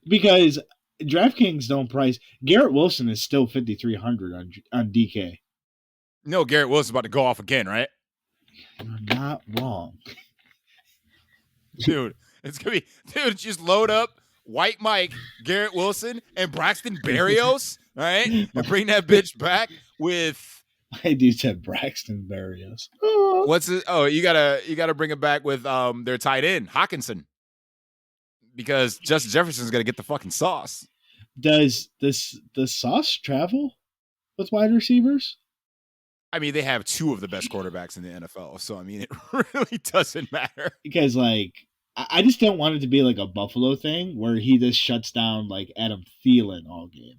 Because DraftKings don't price. Garrett Wilson is still 5,300 on DK. No, Garrett Wilson's about to go off again, right? You're not wrong. Dude, it's going to be, just load up White Mike, Garrett Wilson, and Braxton Berrios, all right? And bring that bitch back with... My dude said Braxton Berrios. What's it? Oh, you gotta bring it back with their tight end, Hawkinson. Because Justin Jefferson's gonna get the fucking sauce. Does the sauce travel with wide receivers? I mean, they have two of the best quarterbacks in the NFL, so I mean, it really doesn't matter. Because like, I just don't want it to be like a Buffalo thing where he just shuts down like Adam Thielen all game.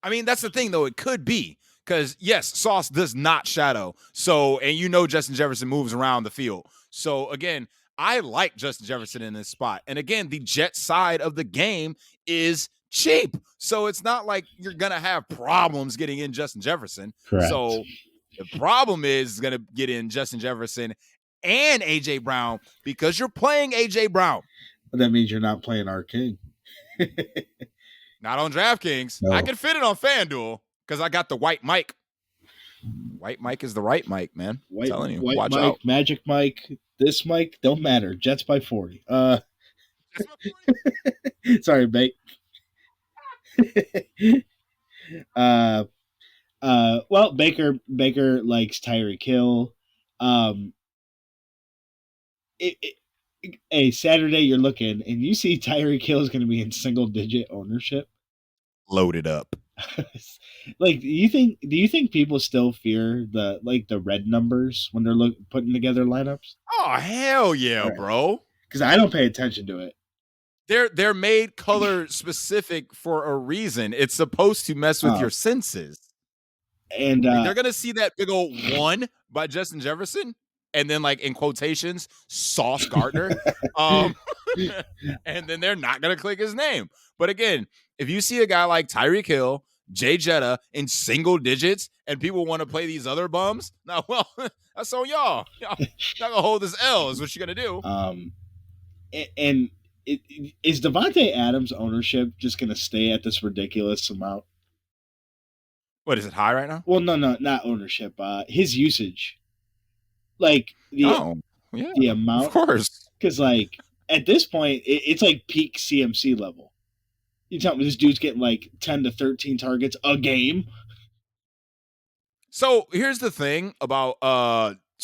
I mean, that's the thing though. It could be because yes, Sauce does not shadow. So, and Justin Jefferson moves around the field. So again, I like Justin Jefferson in this spot. And again, the Jet side of the game is cheap. So it's not like you're going to have problems getting in Justin Jefferson. Correct. So the problem is going to get in Justin Jefferson and AJ Brown because you're playing AJ Brown. But that means you're not playing our king. Not on DraftKings. No. I can fit it on Fanduel because I got the White Mike. White Mike is the right Mike, man. I'm telling you, watch Mike, out. Magic Mike, this Mike, don't matter. Jets by 40. Sorry, mate. Well, Baker likes Tyreek Hill. Hey, Saturday you're looking and you see Tyreek Hill is going to be in single digit ownership. Loaded up. Like, do you think people still fear the red numbers when they're putting together lineups? Oh hell yeah, right. Bro! Because I don't pay attention to it. They're made color specific for a reason. It's supposed to mess with your senses. And they're gonna see that big old 1 by Justin Jefferson, and then like in quotations, Sauce Gardner, and then they're not gonna click his name. But again, if you see a guy like Tyreek Hill, Jay Jetta in single digits, and people want to play these other bums, now, well, that's on y'all. Y'all not gonna hold this L. Is what you're gonna do. And is Devontae Adams' ownership just gonna stay at this ridiculous amount? What is it high right now? Well, no, not ownership. His usage, like the amount, of course. Because like at this point, it's like peak CMC level. You tell me this dude's getting like 10 to 13 targets a game. So here's the thing about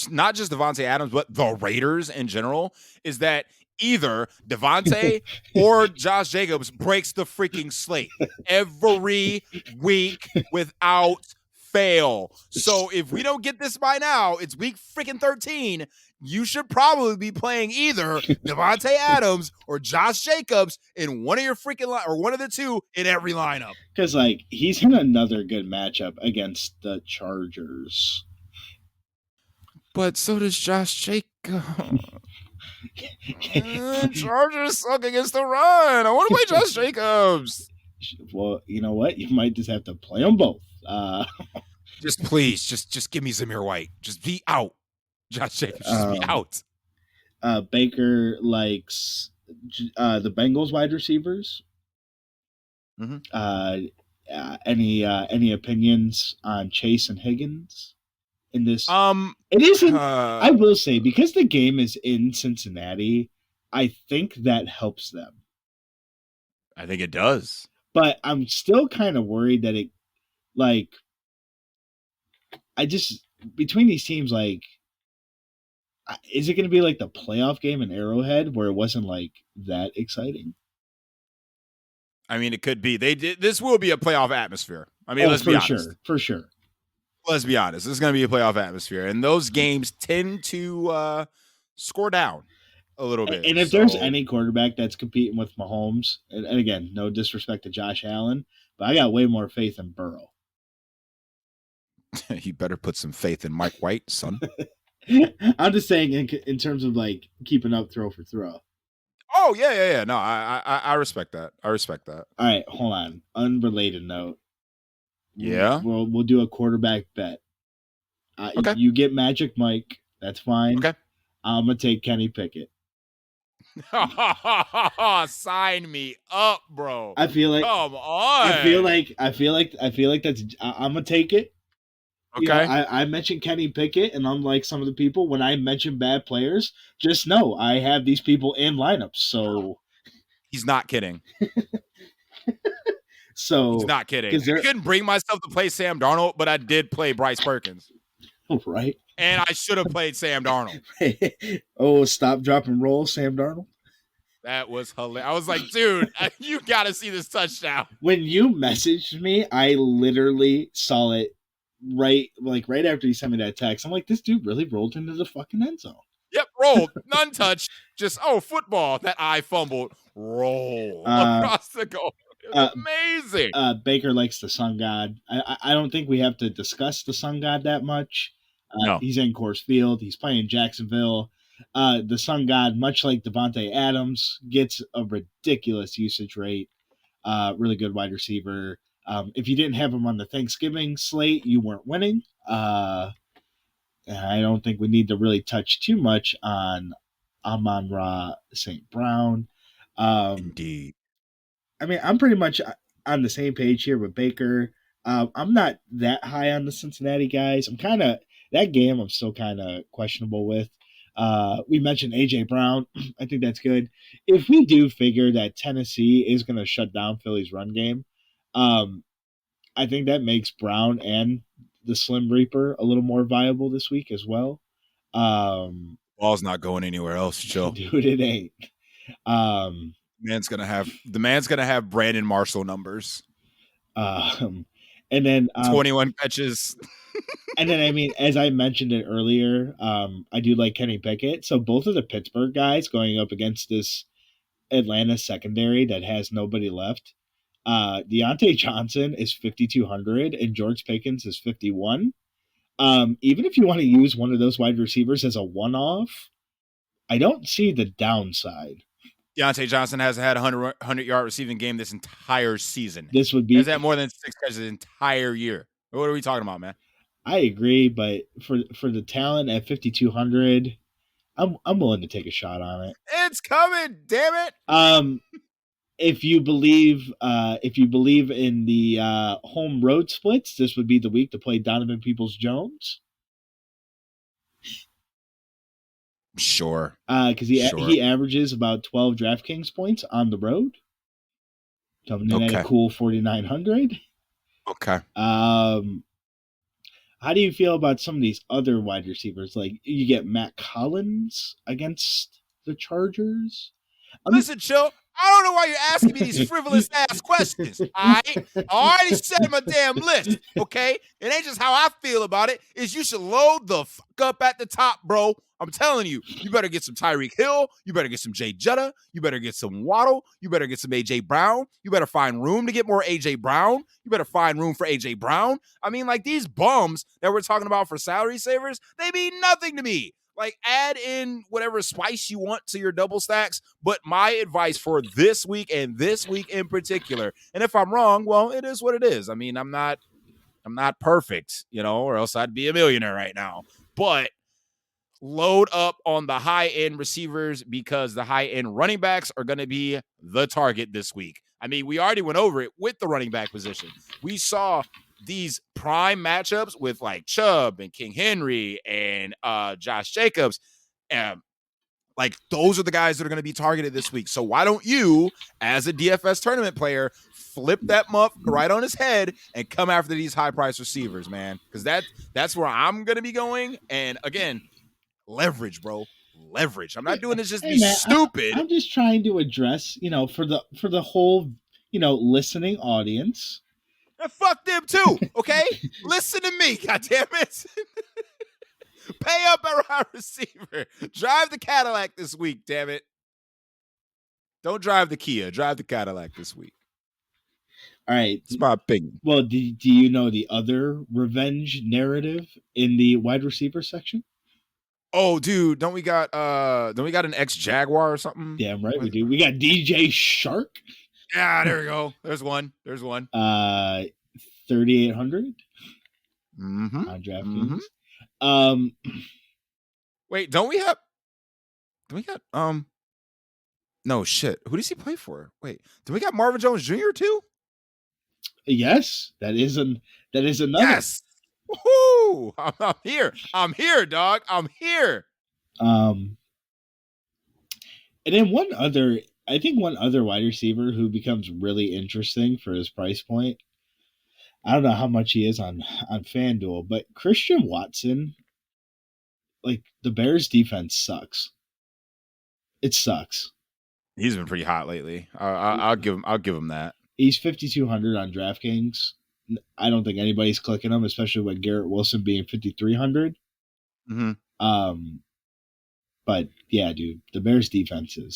not just Devontae Adams, but the Raiders in general, is that either Devontae or Josh Jacobs breaks the freaking slate every week without fail. So if we don't get this by now, it's week freaking 13. You should probably be playing either Devontae Adams or Josh Jacobs in one of your freaking or one of the two in every lineup. Because like he's in another good matchup against the Chargers. But so does Josh Jacobs. Chargers suck against the run. I want to play Josh Jacobs. Well, you know what? You might just have to play them both. Just please, just give me Zamir White. Just be out. Josh Jacobs, just be out. Baker likes the Bengals wide receivers. Mm-hmm. Any opinions on Chase and Higgins in this? It isn't. I will say, because the game is in Cincinnati, I think that helps them. I think it does, but I'm still kind of worried that it, like, I just between these teams, like, is it going to be like the playoff game in Arrowhead where it wasn't like that exciting? I mean, it could be. This will be a playoff atmosphere. I mean, let's be honest. For sure. Let's be honest. This is going to be a playoff atmosphere, and those games tend to score down a little bit. And if there's any quarterback that's competing with Mahomes, and again, no disrespect to Josh Allen, but I got way more faith in Burrow. You better put some faith in Mike White, son. I'm just saying in terms of like keeping up throw for throw. Oh yeah. No, I respect that. I respect that. All right, hold on. Unrelated note. Yeah, we'll do a quarterback bet. Okay. You get Magic Mike. That's fine. Okay. I'm gonna take Kenny Pickett. Sign me up, bro. I feel like. Come on. I feel like that's. I'm gonna take it. Okay. You know, I mentioned Kenny Pickett, and unlike some of the people, when I mention bad players, just know I have these people in lineups. So he's not kidding. So he's not kidding. I couldn't bring myself to play Sam Darnold, but I did play Bryce Perkins. Right. And I should have played Sam Darnold. Oh, stop, drop, and roll, Sam Darnold. That was hilarious. I was like, dude, you got to see this touchdown. When you messaged me, I literally saw it right after you sent me that text. I'm like, this dude really rolled into the fucking end zone. Yep, rolled. None touched. Just, football that I fumbled. Roll across the goal. Amazing. Baker likes the sun god. I don't think we have to discuss the sun god that much. No. He's in Coors Field. He's playing Jacksonville. The sun god, much like Devontae Adams, gets a ridiculous usage rate. Really good wide receiver. If you didn't have him on the Thanksgiving slate, you weren't winning. I don't think we need to really touch too much on Amon-Ra St. Brown. Indeed. I mean, I'm pretty much on the same page here with Baker. I'm not that high on the Cincinnati guys. That game I'm still kind of questionable with. We mentioned A.J. Brown. I think that's good. If we do figure that Tennessee is going to shut down Philly's run game, I think that makes Brown and the Slim Reaper a little more viable this week as well. Ball's not going anywhere else, Joe. Dude, it ain't. The man's gonna have Brandon Marshall numbers. And then 21 catches. And then, I mean, as I mentioned it earlier, I do like Kenny Pickett. So both of the Pittsburgh guys going up against this Atlanta secondary that has nobody left. Deontay Johnson is 5,200 and George Pickens is 51. Even if you want to use one of those wide receivers as a one-off, I don't see the downside. Deontay Johnson hasn't had a 100-yard receiving game this entire season. This would be has had more than 6 catches the entire year. What are we talking about, man? I agree, but for the talent at 5,200, I'm willing to take a shot on it. It's coming, damn it. If you believe in the home road splits, this would be the week to play Donovan Peoples-Jones. Sure. Because he averages about 12 DraftKings points on the road. Coming in at a cool 4,900. Okay. How do you feel about some of these other wide receivers? Like, you get Matt Collins against the Chargers. Listen, Chill, I don't know why you're asking me these frivolous ass questions. I already said my damn list, okay? It ain't just how I feel about it. Is you should load the fuck up at the top, bro. I'm telling you, you better get some Tyreek Hill. You better get some Jay Jetta. You better get some Waddle. You better get some A.J. Brown. You better find room to get more A.J. Brown. You better find room for A.J. Brown. I mean, like, these bums that we're talking about for salary savers, they mean nothing to me. Like, add in whatever spice you want to your double stacks. But my advice for this week and this week in particular, and if I'm wrong, well, it is what it is. I mean, I'm not perfect, or else I'd be a millionaire right now. But load up on the high-end receivers because the high-end running backs are going to be the target this week. I mean, we already went over it with the running back position. We saw these prime matchups with like Chubb and King Henry and Josh Jacobs. Like, those are the guys that are going to be targeted this week. So why don't you, as a DFS tournament player, flip that muff right on his head and come after these high-priced receivers, man? Because that's where I'm going to be going. And again, leverage, bro. Leverage. I'm not doing this just to be stupid. I'm just trying to address, for the whole, listening audience. And fuck them too, okay? Listen to me, goddammit. Pay up at wide receiver. Drive the Cadillac this week, damn it. Don't drive the Kia. Drive the Cadillac this week. All right. It's my opinion. Well, do you know the other revenge narrative in the wide receiver section? Oh, dude, don't we got an ex-Jaguar or something? Damn right we do. We got DJ Shark. Yeah, there we go. There's one. 3,800 on DraftKings. Wait, no shit. Who does he play for? Wait, do we got Marvin Jones Jr. too? Yes, that is another. Yes. Woohoo! I'm here. I'm here, dog. I'm here. And then one other wide receiver who becomes really interesting for his price point. I don't know how much he is on FanDuel, but Christian Watson, like, the Bears defense sucks. It sucks. He's been pretty hot lately. I'll give him that. He's 5,200 on DraftKings. I don't think anybody's clicking him, especially with Garrett Wilson being 5,300. But yeah, dude, the Bears defense it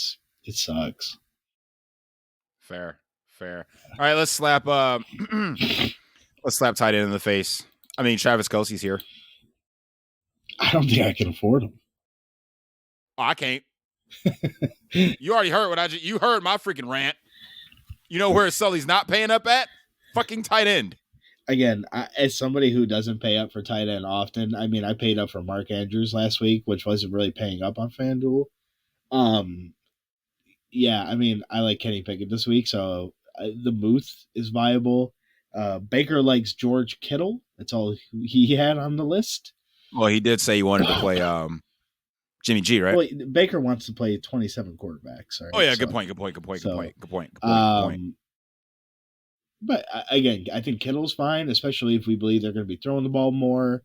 sucks. Fair. All right, let's slap tight end in the face. I mean, Travis Kelce's here. I don't think I can afford him. Oh, I can't. You already heard you heard my freaking rant. You know where Sully's not paying up at? Fucking tight end. Again, as somebody who doesn't pay up for tight end often, I mean, I paid up for Mark Andrews last week, which wasn't really paying up on FanDuel. Yeah, I mean, I like Kenny Pickett this week, so the Muth is viable. Baker likes George Kittle. That's all he had on the list. Well, he did say he wanted to play Jimmy G, right? Well, Baker wants to play 27 quarterbacks. Right? Oh yeah, good point. But again, I think Kittle's fine, especially if we believe they're going to be throwing the ball more.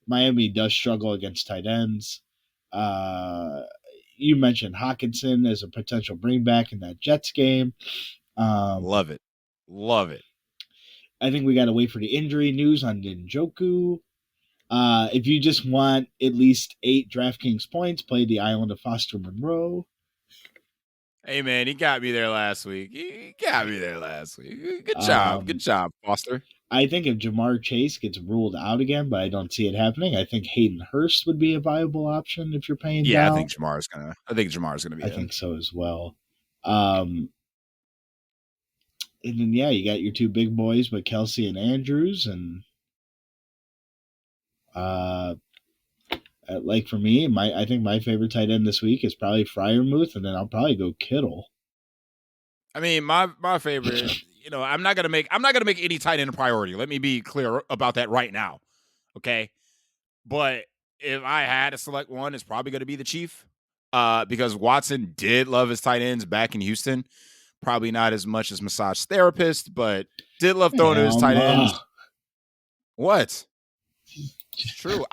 Miami does struggle against tight ends. You mentioned Hawkinson as a potential bring back in that Jets game. Love it. I think we got to wait for the injury news on Njoku. If you just want at least 8 DraftKings points, play the Island of Foster Monroe. Hey, man, he got me there last week. Good job, Foster. I think if Jamar Chase gets ruled out again, but I don't see it happening, I think Hayden Hurst would be a viable option if you're paying down. I think Jamar's gonna be. I think so as well. And then you got your 2 big boys, but Kelsey and Andrews, and like for me, I think my favorite tight end this week is probably Freiermuth, and then I'll probably go Kittle. I mean, my favorite. I'm not gonna make any tight end a priority. Let me be clear about that right now, okay? But if I had to select one, it's probably gonna be the Chief, because Watson did love his tight ends back in Houston. Probably not as much as massage therapist, but did love throwing to his tight ends. What? It's true.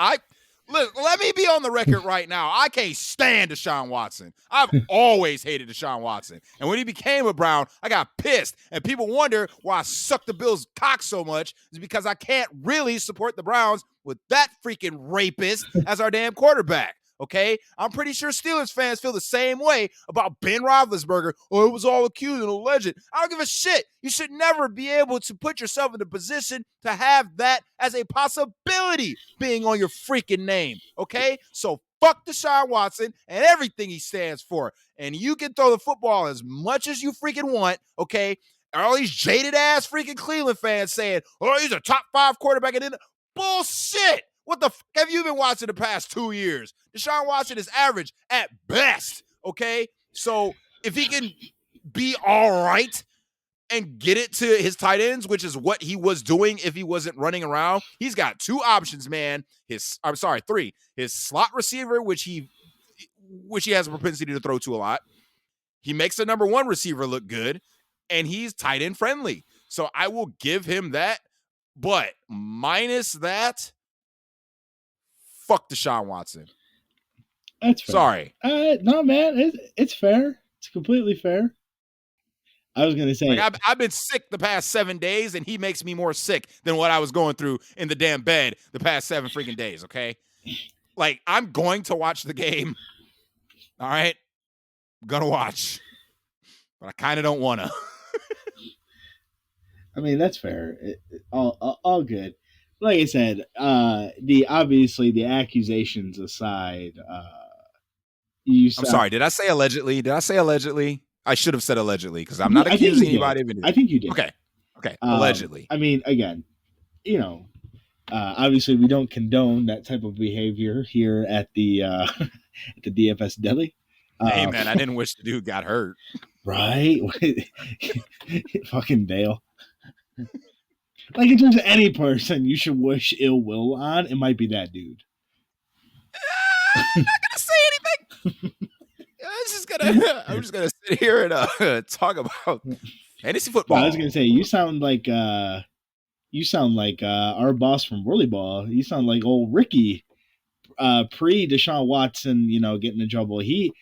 Let me be on the record right now. I can't stand Deshaun Watson. I've always hated Deshaun Watson. And when he became a Brown, I got pissed. And people wonder why I suck the Bills' cock so much. Is because I can't really support the Browns with that freaking rapist as our damn quarterback. Okay? I'm pretty sure Steelers fans feel the same way about Ben Roethlisberger. Oh, it was all accused and alleged. I don't give a shit. You should never be able to put yourself in a position to have that as a possibility being on your freaking name. Okay? So fuck Deshaun Watson and everything he stands for. And you can throw the football as much as you freaking want, okay? All these jaded ass freaking Cleveland fans saying, oh, he's a top 5 quarterback. And then bullshit. What the f have you been watching the past 2 years? Deshaun Watson is average at best, okay? So if he can be all right and get it to his tight ends, which is what he was doing if he wasn't running around. He's got 2 options, man. 3. His slot receiver, which he has a propensity to throw to a lot. He makes the number 1 receiver look good, and he's tight end friendly. So I will give him that. But minus that, fuck Deshaun Watson. That's fair. Sorry. No, man, it's fair. It's completely fair. I was gonna say, like, I've been sick the past 7 days, and he makes me more sick than what I was going through in the damn bed the past 7 freaking days. Okay, like, I'm going to watch the game. All right, I'm gonna watch, but I kind of don't want to. I mean, that's fair. All good. Like I said, the accusations aside, I'm sorry. Did I say allegedly? I should have said allegedly because I'm not accusing anybody of anything. I think you did. Okay. Allegedly. I mean, again, obviously we don't condone that type of behavior here at the at the DFS Deli. Hey, man, I didn't wish the dude got hurt. Right? Fucking Dale. Like, if there's any person you should wish ill will on, it might be that dude. I'm not gonna say anything. I'm just gonna sit here and talk about fantasy football. Well, I was gonna say, you sound like our boss from Whirly Ball. You sound like old Ricky, pre Deshaun Watson. Getting in trouble. He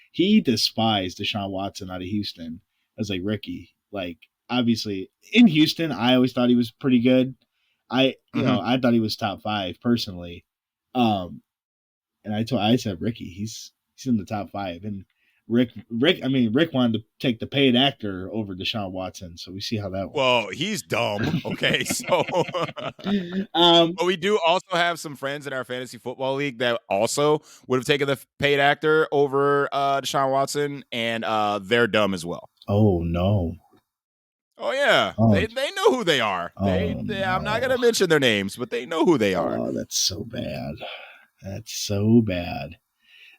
despised Deshaun Watson out of Houston. I was like, Ricky, like, obviously in Houston, I always thought he was pretty good. I thought he was top 5 personally. And I said, Ricky, he's in the top 5, and Rick wanted to take the paid actor over Deshaun Watson, so we see how that went. Well, he's dumb. Okay, so but we do also have some friends in our fantasy football league that also would have taken the paid actor over Deshaun Watson, and they're dumb as well. Oh no. Oh yeah, they know who they are. No. I'm not gonna mention their names, but they know who they are. Oh, that's so bad. That's so bad.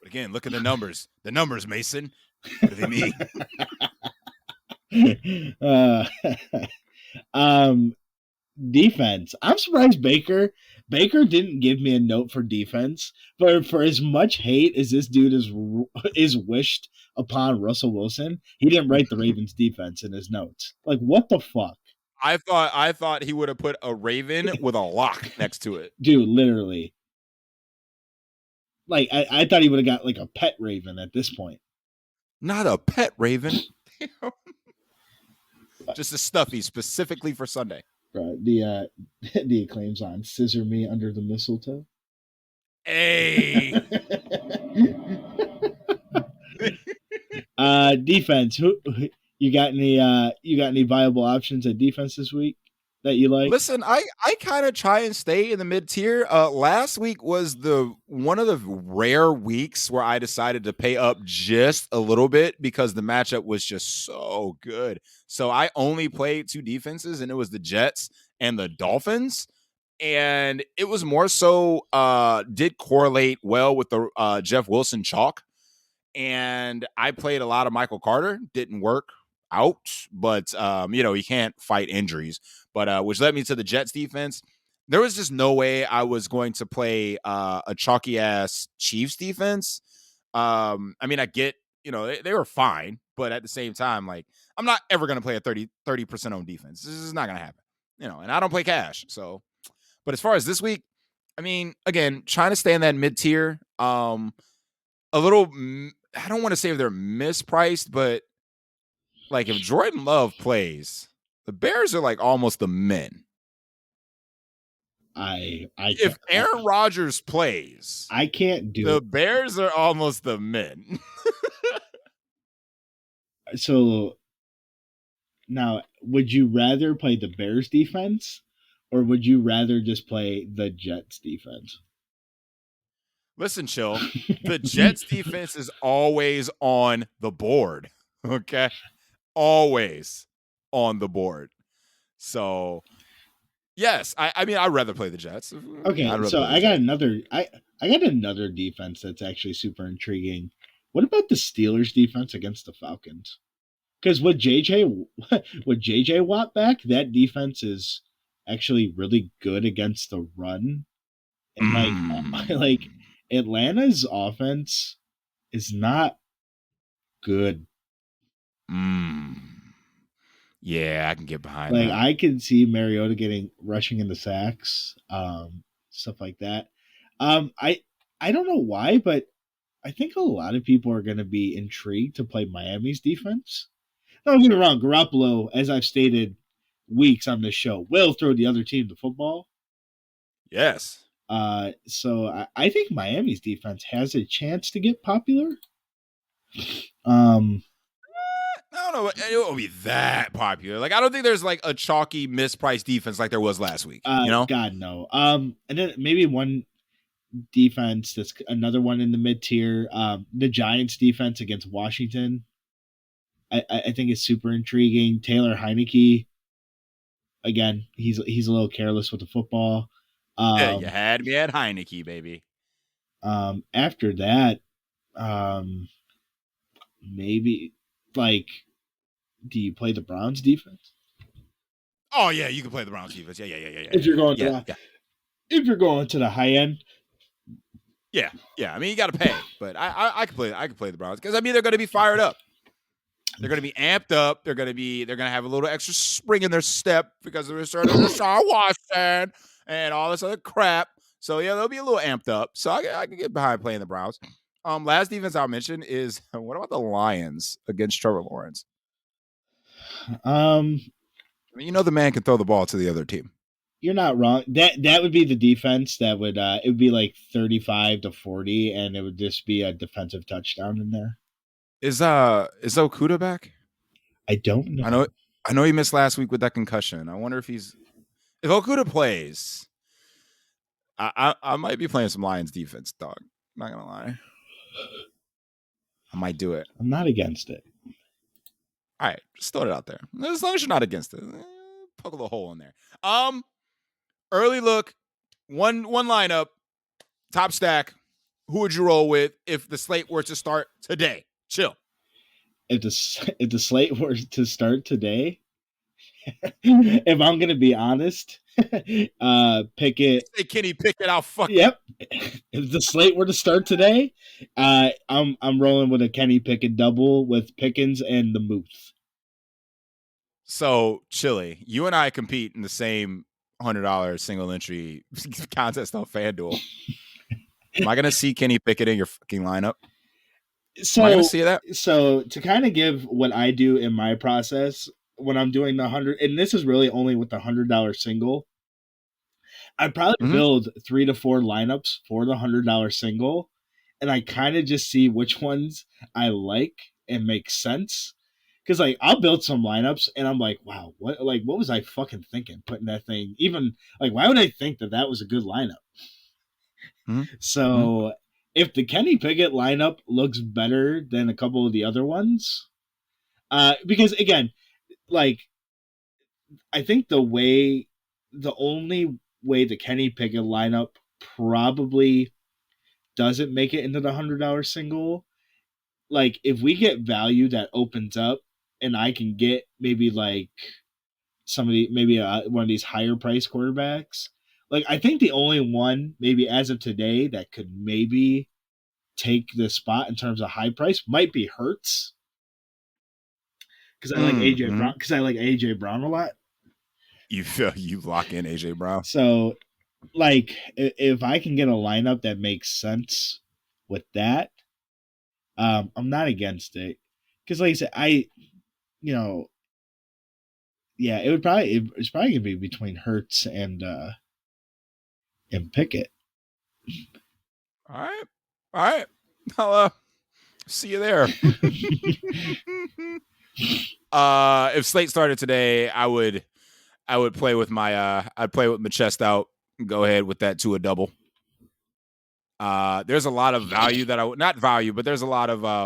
But again, look at the numbers. The numbers, Mason. What do they mean? Defense. I'm surprised Baker didn't give me a note for defense. But for as much hate as this dude is wished upon Russell Wilson, he didn't write the Ravens defense in his notes. Like, what the fuck? I thought he would have put a Raven with a lock next to it. Dude, literally. Like, I thought he would have got like a pet Raven at this point. Not a pet Raven. Just a stuffy specifically for Sunday. The acclaims on Scissor Me Under the Mistletoe. Hey. Defense. Who you got any viable options at defense this week that you like? Listen, I kind of try and stay in the mid tier. Last week was one of the rare weeks where I decided to pay up just a little bit because the matchup was just so good. So I only played 2 defenses, and it was the Jets and the Dolphins. And it was more so did correlate well with the Jeff Wilson chalk. And I played a lot of Michael Carter. Didn't work out, but he can't fight injuries. But which led me to the Jets defense. There was just no way I was going to play a chalky ass Chiefs defense. I mean, I get, they were fine, but at the same time, like, I'm not ever going to play a 30% owned defense. This is not going to happen, and I don't play cash. So, but as far as this week, I mean, again, trying to stay in that mid tier, a little, I don't want to say they're mispriced, but like, if Jordan Love plays, the Bears are like almost the men. If Aaron Rodgers plays, I can't do the Bears are almost the men. So now, would you rather play the Bears defense, or would you rather just play the Jets defense? Listen, chill. The Jets defense is always on the board. Okay. Always on the board. So yes, I mean I'd rather play the Jets. Yeah, I'd Okay, rather so play the I got Jets. another. I got another defense that's actually super intriguing. What about the Steelers defense against the Falcons? Because with JJ Watt back, that defense is actually really good against the run, and like Mm. Atlanta's offense is not good. Mm. Yeah, I can get behind Like that. I can see Mariota getting rushing into sacks, stuff like that. I don't know why, but I think a lot of people are going to be intrigued to play Miami's defense. Don't get me wrong, Garoppolo, as I've stated weeks on this show, will throw the other team the football. Yes. So I think Miami's defense has a chance to get popular. Um, I don't know. It won't be that popular. Like I don't think there's like a chalky mispriced defense like there was last week. You know? God no. And then maybe one defense that's another one in the mid tier. The Giants defense against Washington. I think is super intriguing. Taylor Heineke, again, he's a little careless with the football. Yeah, you Um, had me at Heineke, baby. After that, maybe like, do you play the Browns defense Oh yeah, you can play the Browns defense. Yeah. if you're going to Yeah, the yeah. if you're going to the high end? Yeah. I mean, you got to pay, but I can play. I can play the Browns because I mean they're going to be fired up. They're going to be amped up. They're going to have a little extra spring in their step because they're starting Deshaun Watson and all this other crap. So yeah, they'll be a little amped up. So I can get behind playing the Browns. Last defense I'll mention is what about the Lions against Trevor Lawrence? Um, I mean, you know the man can throw the ball to the other team. you're not wrong. That would be the defense that would it would be like 35-40, and it would just be a defensive touchdown in there. Is Okuda back? I don't know. I know he missed last week with that concussion. I wonder if Okuda plays. I might be playing some Lions defense, dog. Not gonna lie. I might do it. I'm not against it. All right, just throw it out there. As long as you're not against it, poke a little hole in there. Early look, one lineup, top stack. Who would you roll with if the slate were to start today? Chill. If the slate were to start today, if I'm gonna be honest, Pickett. Say Kenny Pickett, I'll fuck. Yep. If the slate were to start today, I'm rolling with a Kenny Pickett double with Pickens and the Moose. So, Chili, you and I compete in the same $100 single entry contest on FanDuel. Am I gonna see Kenny Pickett in your fucking lineup? So, Am I gonna see that? So to kind of give what I do in my process when I'm doing the 100, and this is really only with the $100 single, I probably build 3 to 4 lineups for the $100 single, and I kind of just see which ones I like and make sense. Because like I'll build some lineups, and I'm like, wow, what was I fucking thinking putting that thing? Even like, why would I think that was a good lineup? So if the Kenny Pickett lineup looks better than a couple of the other ones, because again, like I think the only way the Kenny Pickett lineup probably doesn't make it into the $100 single, like if we get value that opens up and I can get maybe like maybe one of these higher price quarterbacks, like I think the only one maybe as of today that could maybe take the spot in terms of high price might be Hurts, because I like AJ Brown. Because I like AJ Brown a lot. You feel you lock in AJ Brown. So, like, if I can get a lineup that makes sense with that, I'm not against it. Because, like I said, yeah, it's probably gonna be between Hurts and Pickett. All right. I'll see you there. If slate started today, I would play with my I'd play with my chest out and go ahead with that to a double. There's a lot of value that not value, but there's a lot of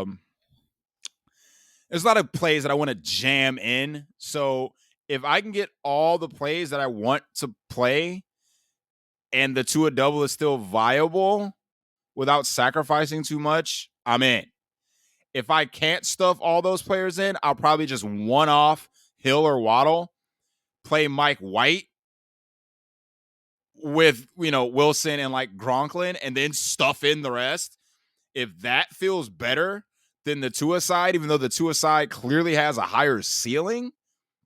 plays that I want to jam in. So if I can get all the plays that I want to play and the Tua double is still viable without sacrificing too much, I'm in. If I can't stuff all those players in, I'll probably just one off Hill or Waddle, play Mike White with, Wilson and like Gronklin, and then stuff in the rest. If that feels better than the Tua side, even though the Tua side clearly has a higher ceiling,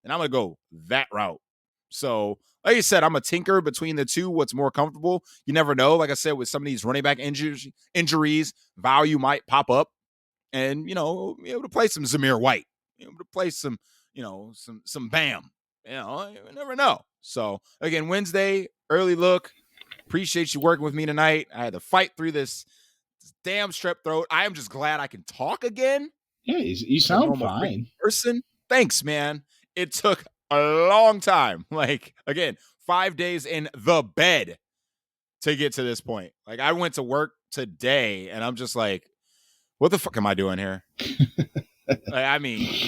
then I'm going to go that route. So, like I said, I'm a tinker between the two. What's more comfortable? You never know. Like I said, with some of these running back injuries, value might pop up, and be able to play some Zamir White, able to play some, some Bam. You never know. So again, Wednesday, early look. Appreciate you working with me tonight. I had to fight through this damn strep throat. I am just glad I can talk again. Yeah, you sound fine. Person. Thanks, man. It took a long time. Like, again, 5 days in the bed to get to this point. Like, I went to work today and I'm just like, what the fuck am I doing here?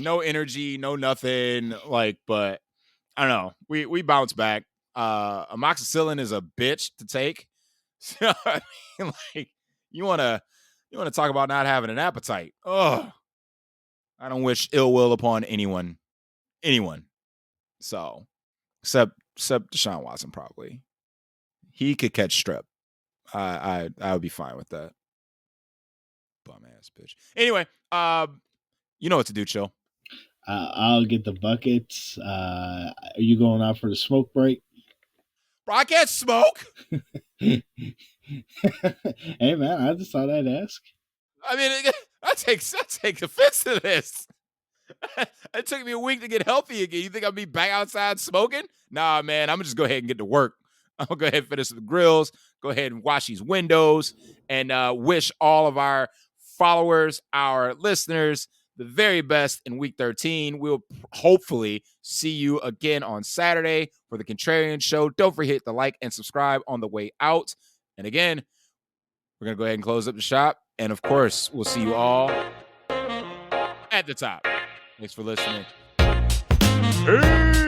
No energy, no nothing. Like, but I don't know. We bounce back. Amoxicillin is a bitch to take. So, like, you wanna talk about not having an appetite. Oh, I don't wish ill will upon anyone. So, except Deshaun Watson, probably. He could catch strep. I would be fine with that. Bum ass bitch. Anyway, you know what to do, Chill. I'll get the buckets. Are you going out for the smoke break? Bro, I can't smoke. Hey man, I just thought I'd ask. I mean, I take offense to this. It took me a week to get healthy again. You think I'll be back outside smoking? Nah, man. I'm gonna just go ahead and get to work. I'm gonna go ahead and finish the grills. Go ahead and wash these windows, and wish all of our followers, our listeners, the very best in week 13. We'll hopefully see you again on Saturday for the Contrarian Show. Don't forget to like and subscribe on the way out. And again, we're going to go ahead and close up the shop. And of course, we'll see you all at the top. Thanks for listening. Peace.